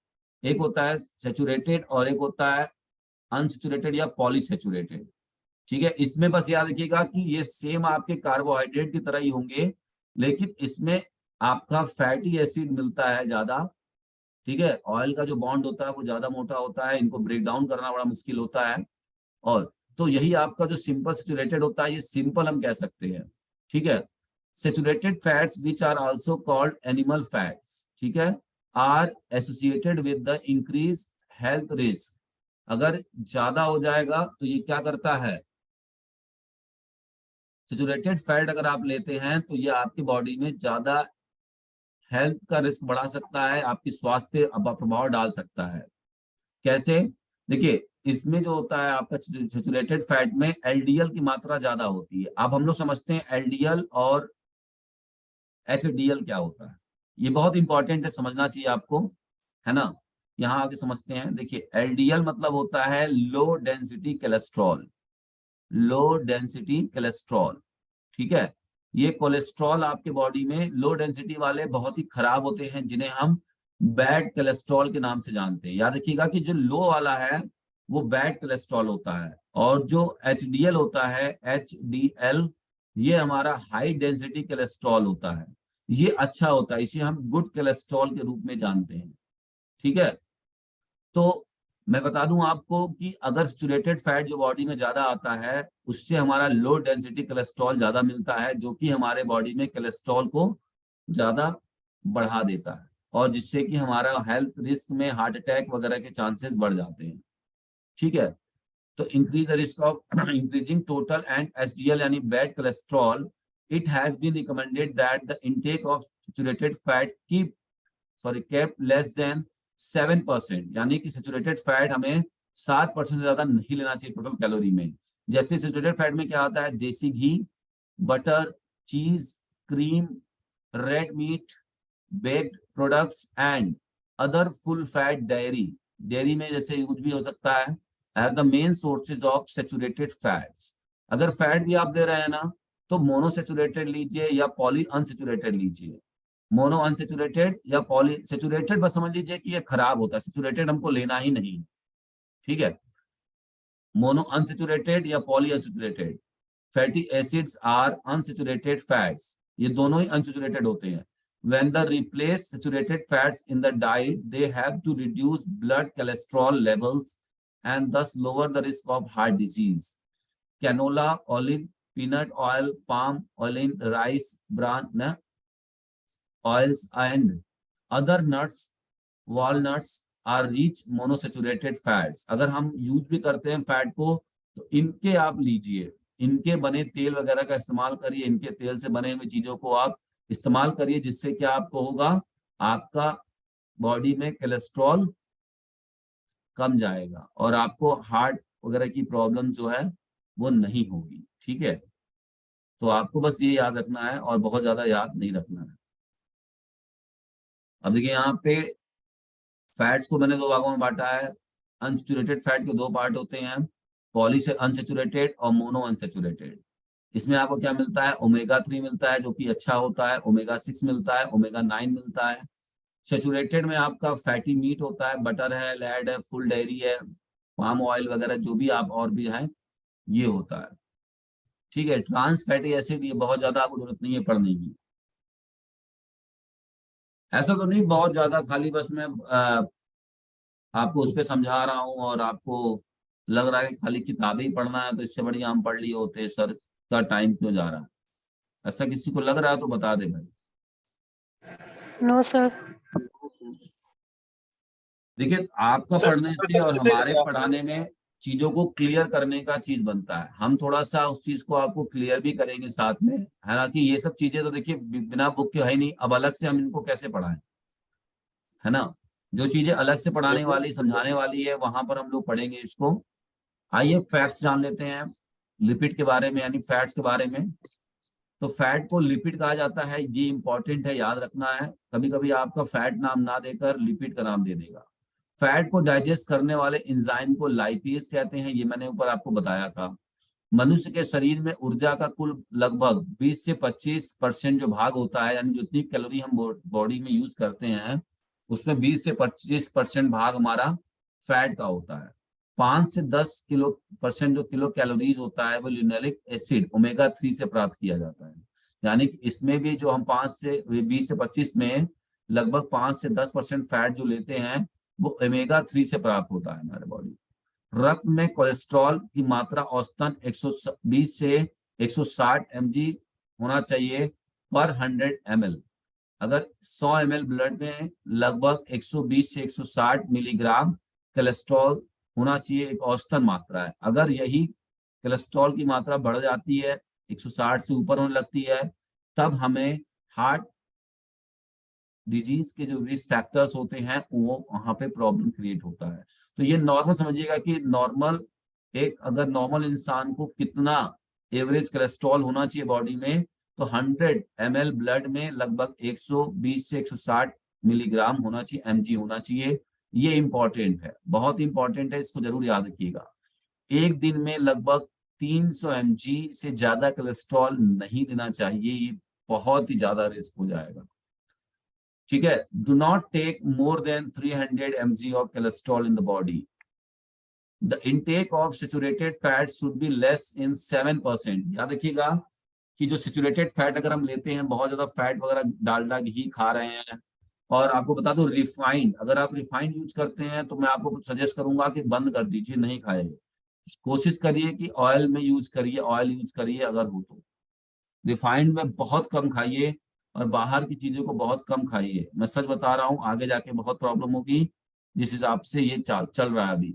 S1: एक होता है सैचुरेटेड और एक होता है अनसैचुरेटेड या पॉलीसैचुरेटेड, ठीक है। इसमें बस याद रखिएगा कि ये सेम आपके कार्बोहाइड्रेट की तरह ही होंगे, लेकिन इसमें आपका फैटी एसिड मिलता है ज्यादा, ठीक है। ऑयल का जो बॉन्ड होता है वो ज्यादा मोटा होता है, इनको ब्रेक डाउन करना बड़ा मुश्किल होता है। और तो यही आपका जो सिंपल सैचुरेटेड होता है, ये सिंपल हम कह सकते हैं, ठीक है। Saturated fats which are also called animal fats, ठीक है, are associated with the increase health risk. अगर ज्यादा हो जाएगा तो ये क्या करता है, सैचुरेटेड फैट अगर आप लेते हैं तो ये आपकी बॉडी में ज्यादा हेल्थ का रिस्क बढ़ा सकता है, आपकी स्वास्थ्य पे प्रभाव डाल सकता है। कैसे, देखिए इसमें जो होता है आपका सैचुरेटेड फैट में एलडीएल की मात्रा ज्यादा होती है। अब हम लोग समझते हैं एलडीएल और एचडीएल क्या होता है, ये बहुत इंपॉर्टेंट है, समझना चाहिए आपको, है ना। यहाँ आगे समझते हैं। देखिए एलडीएल मतलब होता है low density cholesterol, low density cholesterol, ठीक है। ये कोलेस्ट्रॉल आपके बॉडी में लो डेंसिटी वाले बहुत ही खराब होते हैं, जिन्हें हम बैड कोलेस्ट्रॉल के नाम से जानते हैं। याद रखिएगा कि जो लो वाला है वो बैड कोलेस्ट्रॉल होता है, और जो एचडीएल होता है, एचडीएल, ये हमारा हाई डेंसिटी कोलेस्ट्रॉल होता है, ये अच्छा होता है, इसे हम गुड कोलेस्ट्रॉल के रूप में जानते हैं, ठीक है। तो मैं बता दूं आपको कि अगर सैचुरेटेड फैट जो बॉडी में ज्यादा आता है उससे हमारा लो डेंसिटी कोलेस्ट्रॉल ज्यादा मिलता है, जो कि हमारे बॉडी में कोलेस्ट्रॉल को ज्यादा बढ़ा देता है, और जिससे कि हमारा हेल्थ रिस्क में हार्ट अटैक वगैरह के चांसेस बढ़ जाते हैं, ठीक है। तो increase the risk of increasing total and HDL यानी bad cholesterol, it has been recommended that the intake of saturated fat kept less than 7%, यानी कि सैचुरेटेड फैट हमें 7% से ज्यादा नहीं लेना चाहिए टोटल कैलोरी में। जैसे सैचुरेटेड फैट में क्या आता है, desi ghee, butter, cheese, cream, red meat, baked products and other full fat dairy. Dairy में जैसे कुछ भी हो सकता है, are the main sources of saturated fats. अगर फैट भी आप दे रहे हैं ना तो मोनोसेचुरेटेड लीजिए या पॉली अनसेचुरेटेड लीजिए। मोनो अनसेचुरेटेड या पॉली सेचुरेटेड बस समझ लीजिए कि ये खराब होता है, सेचुरेटेड हमको लेना ही नहीं, ठीक है। मोनो अनसेचुरेटेड या poly unsaturated. Fatty acids are unsaturated fats, ये दोनों ही अनसेचुरेटेड होते हैं। When the replace saturated fats in the diet, they have to reduce blood cholesterol levels and thus lower the risk of heart disease. Canola, olive, peanut oil, palm oil, rice bran oils and other nuts, walnuts are rich monosaturated fats. अगर हम use भी करते हैं fat को तो इनके आप लीजिए, इनके बने तेल वगैरह का इस्तेमाल करिए, इनके तेल से बने हुए चीजों को आप इस्तेमाल करिए, जिससे क्या आपको होगा, आपका बॉडी में कोलेस्ट्रॉल कम जाएगा और आपको हार्ट वगैरह की प्रॉब्लम जो है वो नहीं होगी, ठीक है। तो आपको बस ये याद रखना है और बहुत ज्यादा याद नहीं रखना है। अब देखिए यहाँ पे फैट्स को मैंने दो भागों में बांटा है। अनसेचुरेटेड फैट के दो पार्ट होते हैं, पॉली से अनसेचुरेटेड और मोनो अनसेचुरेटेड। इसमें आपको क्या मिलता है, ओमेगा 3 मिलता है जो कि अच्छा होता है, ओमेगा 6 मिलता है, ओमेगा 9 मिलता है। सेचुरेटेड में आपका फैटी मीट होता है, बटर है, लैड है, फुल डेयरी है, पाम ऑयल वगैरह जो भी आप और भी हैं ये होता है, ठीक है। ट्रांस फैटी एसिड ये बहुत ज्यादा आपको जरूरत नहीं है पढ़ने की, ऐसा तो नहीं बहुत ज्यादा, खाली बस मैं आपको उस पर समझा रहा हूँ और आपको लग रहा है कि खाली किताबें ही पढ़ना है तो इससे बढ़िया हम पढ़ लिए होते, सर का टाइम क्यों जा रहा है। ऐसा किसी को लग रहा है तो बता दे भाई।
S2: No sir.
S1: देखिए आपका
S5: सर,
S1: पढ़ने से
S5: सर,
S1: और
S5: जैसे
S1: हमारे पढ़ाने में चीजों को क्लियर करने का चीज बनता है। हम थोड़ा सा उस चीज को आपको क्लियर भी करेंगे साथ में, हालांकि ये सब चीजें तो देखिए बिना बुक के है ही नहीं, अब अलग से हम इनको कैसे पढ़ाएं, है ना। जो चीजें अलग से पढ़ाने वाली समझाने वाली है वहां पर हम लोग पढ़ेंगे इसको। आइए फैक्ट्स जान लेते हैं लिपिड के बारे में, यानी फैट्स के बारे में। तो फैट को लिपिड कहा जाता है, ये इंपॉर्टेंट है, याद रखना है। कभी कभी आपका फैट नाम ना देकर लिपिड का नाम दे देगा। फैट को डाइजेस्ट करने वाले एंजाइम को लाइपेज कहते हैं, ये मैंने ऊपर आपको बताया था। मनुष्य के शरीर में ऊर्जा का कुल लगभग 20 से 25% जो भाग होता है, यानी जितनी कैलोरी हम बॉडी में यूज करते हैं उसमें 20 से 25% भाग हमारा फैट का होता है। 5 से 10% जो किलो कैलोरीज होता है वो लिनोलिक एसिड ओमेगा 3 से प्राप्त किया जाता है। यानी कि इसमें भी जो हम 20 से 25 में लगभग 5 से 10% फैट जो लेते हैं वो ओमेगा 3 से प्राप्त होता है हमारे बॉडी। रक्त में कोलेस्ट्रॉल की मात्रा औसतन 120 से 160 mg होना चाहिए पर 100 ml। अगर 100 ml ब्लड में लगभग 120 से 160 मिलीग्राम कोलेस्ट्रॉल होना चाहिए, एक औसतन मात्रा है। अगर यही कोलेस्ट्रॉल की मात्रा बढ़ जाती है, 160 से ऊपर होने लगती है, तब हमें हार्ट डिजीज के जो रिस्क फैक्टर्स होते हैं वो वहां पे प्रॉब्लम क्रिएट होता है। तो ये नॉर्मल समझिएगा कि नॉर्मल अगर नॉर्मल इंसान को कितना एवरेज कोलेस्ट्रॉल होना चाहिए बॉडी में, तो 100 ml ब्लड में लगभग 120 से 160 मिलीग्राम होना चाहिए, mg होना चाहिए। ये इंपॉर्टेंट है, बहुत इंपॉर्टेंट है, इसको जरूर याद रखिएगा। एक दिन में लगभग 300 mg से ज्यादा कोलेस्ट्रॉल नहीं लेना चाहिए, ये बहुत ही ज्यादा रिस्क हो जाएगा, ठीक है। Do not take more than 300 mg of cholesterol in the body. The intake of saturated fat should be less in 7%। याद रखिएगा कि जो सेचुरेटेड फैट अगर हम लेते हैं, बहुत ज्यादा फैट वगैरह डालडा घी खा रहे हैं, और आपको बता दो रिफाइंड, अगर आप रिफाइंड यूज करते हैं तो मैं आपको सजेस्ट करूंगा कि बंद कर दीजिए, नहीं खाइए। कोशिश करिए कि ऑयल में यूज करिए, ऑयल यूज करिए अगर हो तो। रिफाइंड में बहुत कम खाइए और बाहर की चीजों को बहुत कम खाइए। मैं सच बता रहा हूँ, आगे जाके बहुत प्रॉब्लम होगी जिस हिसाब से ये चल रहा है अभी,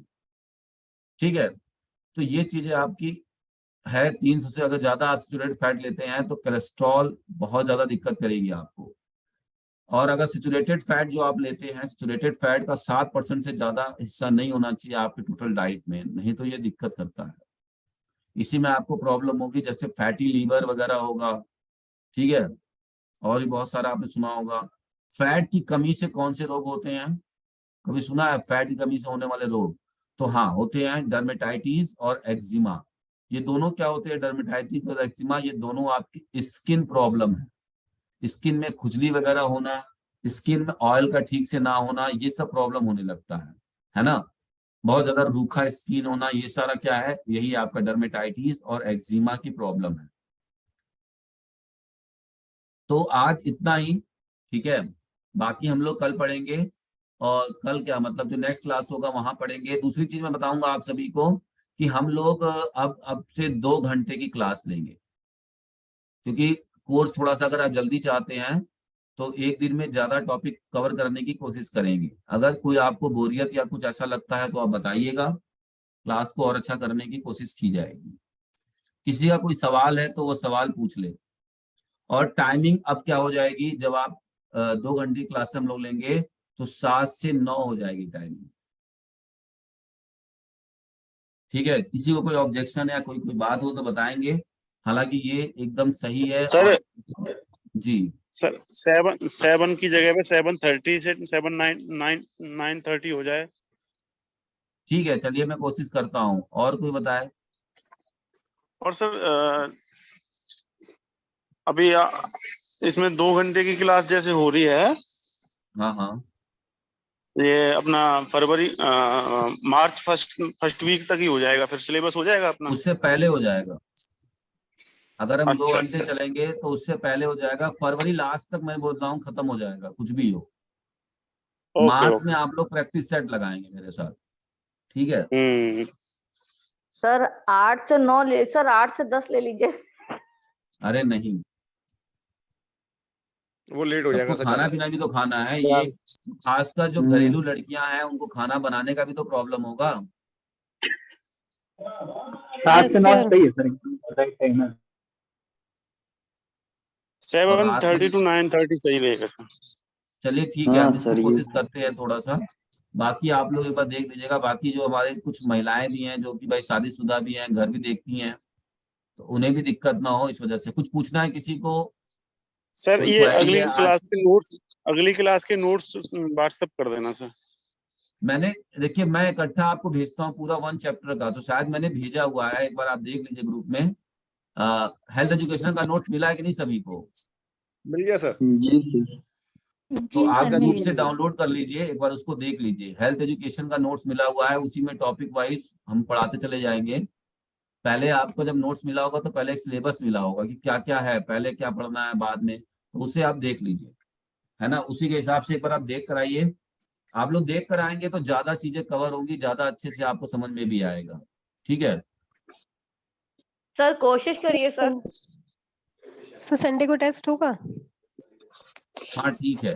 S1: ठीक है। तो ये चीजें आपकी है। 300 से अगर ज्यादा आप सैचुरेटेड फैट लेते हैं तो कोलेस्ट्रॉल बहुत ज्यादा दिक्कत करेगी आपको। और अगर सैचुरेटेड फैट जो आप लेते हैं, सैचुरेटेड फैट का 7% से ज्यादा हिस्सा नहीं होना चाहिए आपके टोटल डाइट में, नहीं तो ये दिक्कत करता है। इसी में आपको प्रॉब्लम होगी, जैसे फैटी लीवर वगैरह होगा, ठीक है। और भी बहुत सारा आपने सुना होगा। फैट की कमी से कौन से रोग होते हैं, कभी सुना है फैट की कमी से होने वाले रोग? तो हाँ, होते हैं डर्मेटाइटिस और एक्जिमा। ये दोनों क्या होते हैं, डर्मेटाइटिस और एक्जिमा, ये दोनों आपकी स्किन प्रॉब्लम है। स्किन में खुजली वगैरह होना, स्किन में ऑयल का ठीक से ना होना, ये सब प्रॉब्लम होने लगता है ना। बहुत ज्यादा रूखा स्किन होना, ये सारा क्या है, यही आपका डर्मेटाइटिस और एक्जिमा की प्रॉब्लम है। तो आज इतना ही, ठीक है। बाकी हम लोग कल पढ़ेंगे, और कल क्या मतलब जो नेक्स्ट क्लास होगा वहां पढ़ेंगे। दूसरी चीज मैं बताऊंगा आप सभी को कि हम लोग अब से 2 घंटे की क्लास लेंगे, क्योंकि कोर्स थोड़ा सा अगर आप जल्दी चाहते हैं तो एक दिन में ज्यादा टॉपिक कवर करने की कोशिश करेंगे। अगर कोई आपको बोरियत या कुछ ऐसा लगता है तो आप बताइएगा, क्लास को और अच्छा करने की कोशिश की जाएगी। किसी का कोई सवाल है तो वो सवाल पूछ ले। और टाइमिंग अब क्या हो जाएगी, जब आप 2 घंटे की क्लास हम लोग लेंगे तो 7 से 9 हो जाएगी टाइमिंग, ठीक है। किसी को कोई ऑब्जेक्शन या कोई बात हो तो बताएंगे, हालांकि ये एकदम सही है।
S5: सर
S1: और जी
S5: सर 7 की जगह पे 7:30 से 9:30 हो जाए।
S1: ठीक है, चलिए मैं कोशिश करता हूँ। और कोई बताए?
S5: और सर अभी इसमें 2 घंटे की क्लास जैसे हो रही है,
S1: हाँ हाँ,
S5: ये अपना फरवरी मार्च फर्स्ट वीक तक ही हो जाएगा, फिर सिलेबस हो जाएगा अपना।
S1: उससे पहले हो जाएगा। अगर हम 2
S5: अच्छा
S1: घंटे
S5: अच्छा।
S1: चलेंगे तो उससे पहले हो जाएगा। फरवरी लास्ट तक मैं बोल रहा हूँ खत्म हो जाएगा, कुछ भी हो।
S5: ओके
S1: मार्च में
S5: ओके।
S1: आप लोग प्रैक्टिस सेट लगाएंगे मेरे साथ, ठीक है।
S6: सर 8 से 9 ले सर, 8 से 10 ले लीजिए।
S1: अरे नहीं,
S7: वो लेट हो जाएगा
S1: सबको
S7: सर
S1: खाना
S7: ज्यादा।
S1: पीना भी तो खाना है। ये खासकर जो घरेलू लड़कियां हैं उनको खाना बनाने का भी तो प्रॉब्लम होगा।
S4: 7 से 9
S2: sir.
S4: सही है सर, राइट टाइम है।
S5: 7:30 to 9:30 सही रहेगा सर।
S1: चलिए ठीक है, हम इसको कोशिश करते हैं थोड़ा सा। बाकी आप लोग एक बार देख लीजिएगा। बाकी जो हमारे कुछ महिलाएं भी हैं जो कि भाई शादीशुदा भी हैं, घर भी देखती हैं, तो उन्हें भी दिक्कत ना हो, इस वजह से कुछ पूछना है किसी को,
S5: सर
S1: कोई
S5: ये
S1: क्वेरी है आज?
S5: अगली क्लास के नोट्स व्हाट्सएप कर देना सर।
S1: मैंने, देखिए मैं इकट्ठा आपको भेजता हूँ पूरा 1 चैप्टर का, तो शायद मैंने भेजा हुआ है, एक बार आप देख लीजिए ग्रुप में। हेल्थ एजुकेशन का नोट्स मिला है कि नहीं सभी को?
S7: मिल गया सर।
S1: तो
S2: जी
S1: आप
S2: सर,
S1: ग्रुप
S2: मिल
S1: से
S2: गया।
S1: डाउनलोड कर लीजिए, एक बार उसको देख लीजिए। हेल्थ एजुकेशन का नोट्स मिला हुआ है, उसी में टॉपिक वाइज हम पढ़ाते चले जाएंगे। पहले आपको जब नोट्स मिला होगा तो पहले एक सिलेबस मिला होगा कि क्या क्या है, पहले क्या पढ़ना है, बाद में, तो उसे आप देख लीजिए, है ना। उसी के हिसाब से एक बार आप देख कर आइए। आप लोग देख कर आएंगे तो ज्यादा चीजें कवर होंगी, ज्यादा अच्छे से आपको समझ में भी आएगा, ठीक है।
S6: सर कोशिश करिए सर।
S2: सर संडे को टेस्ट होगा?
S1: हाँ ठीक है,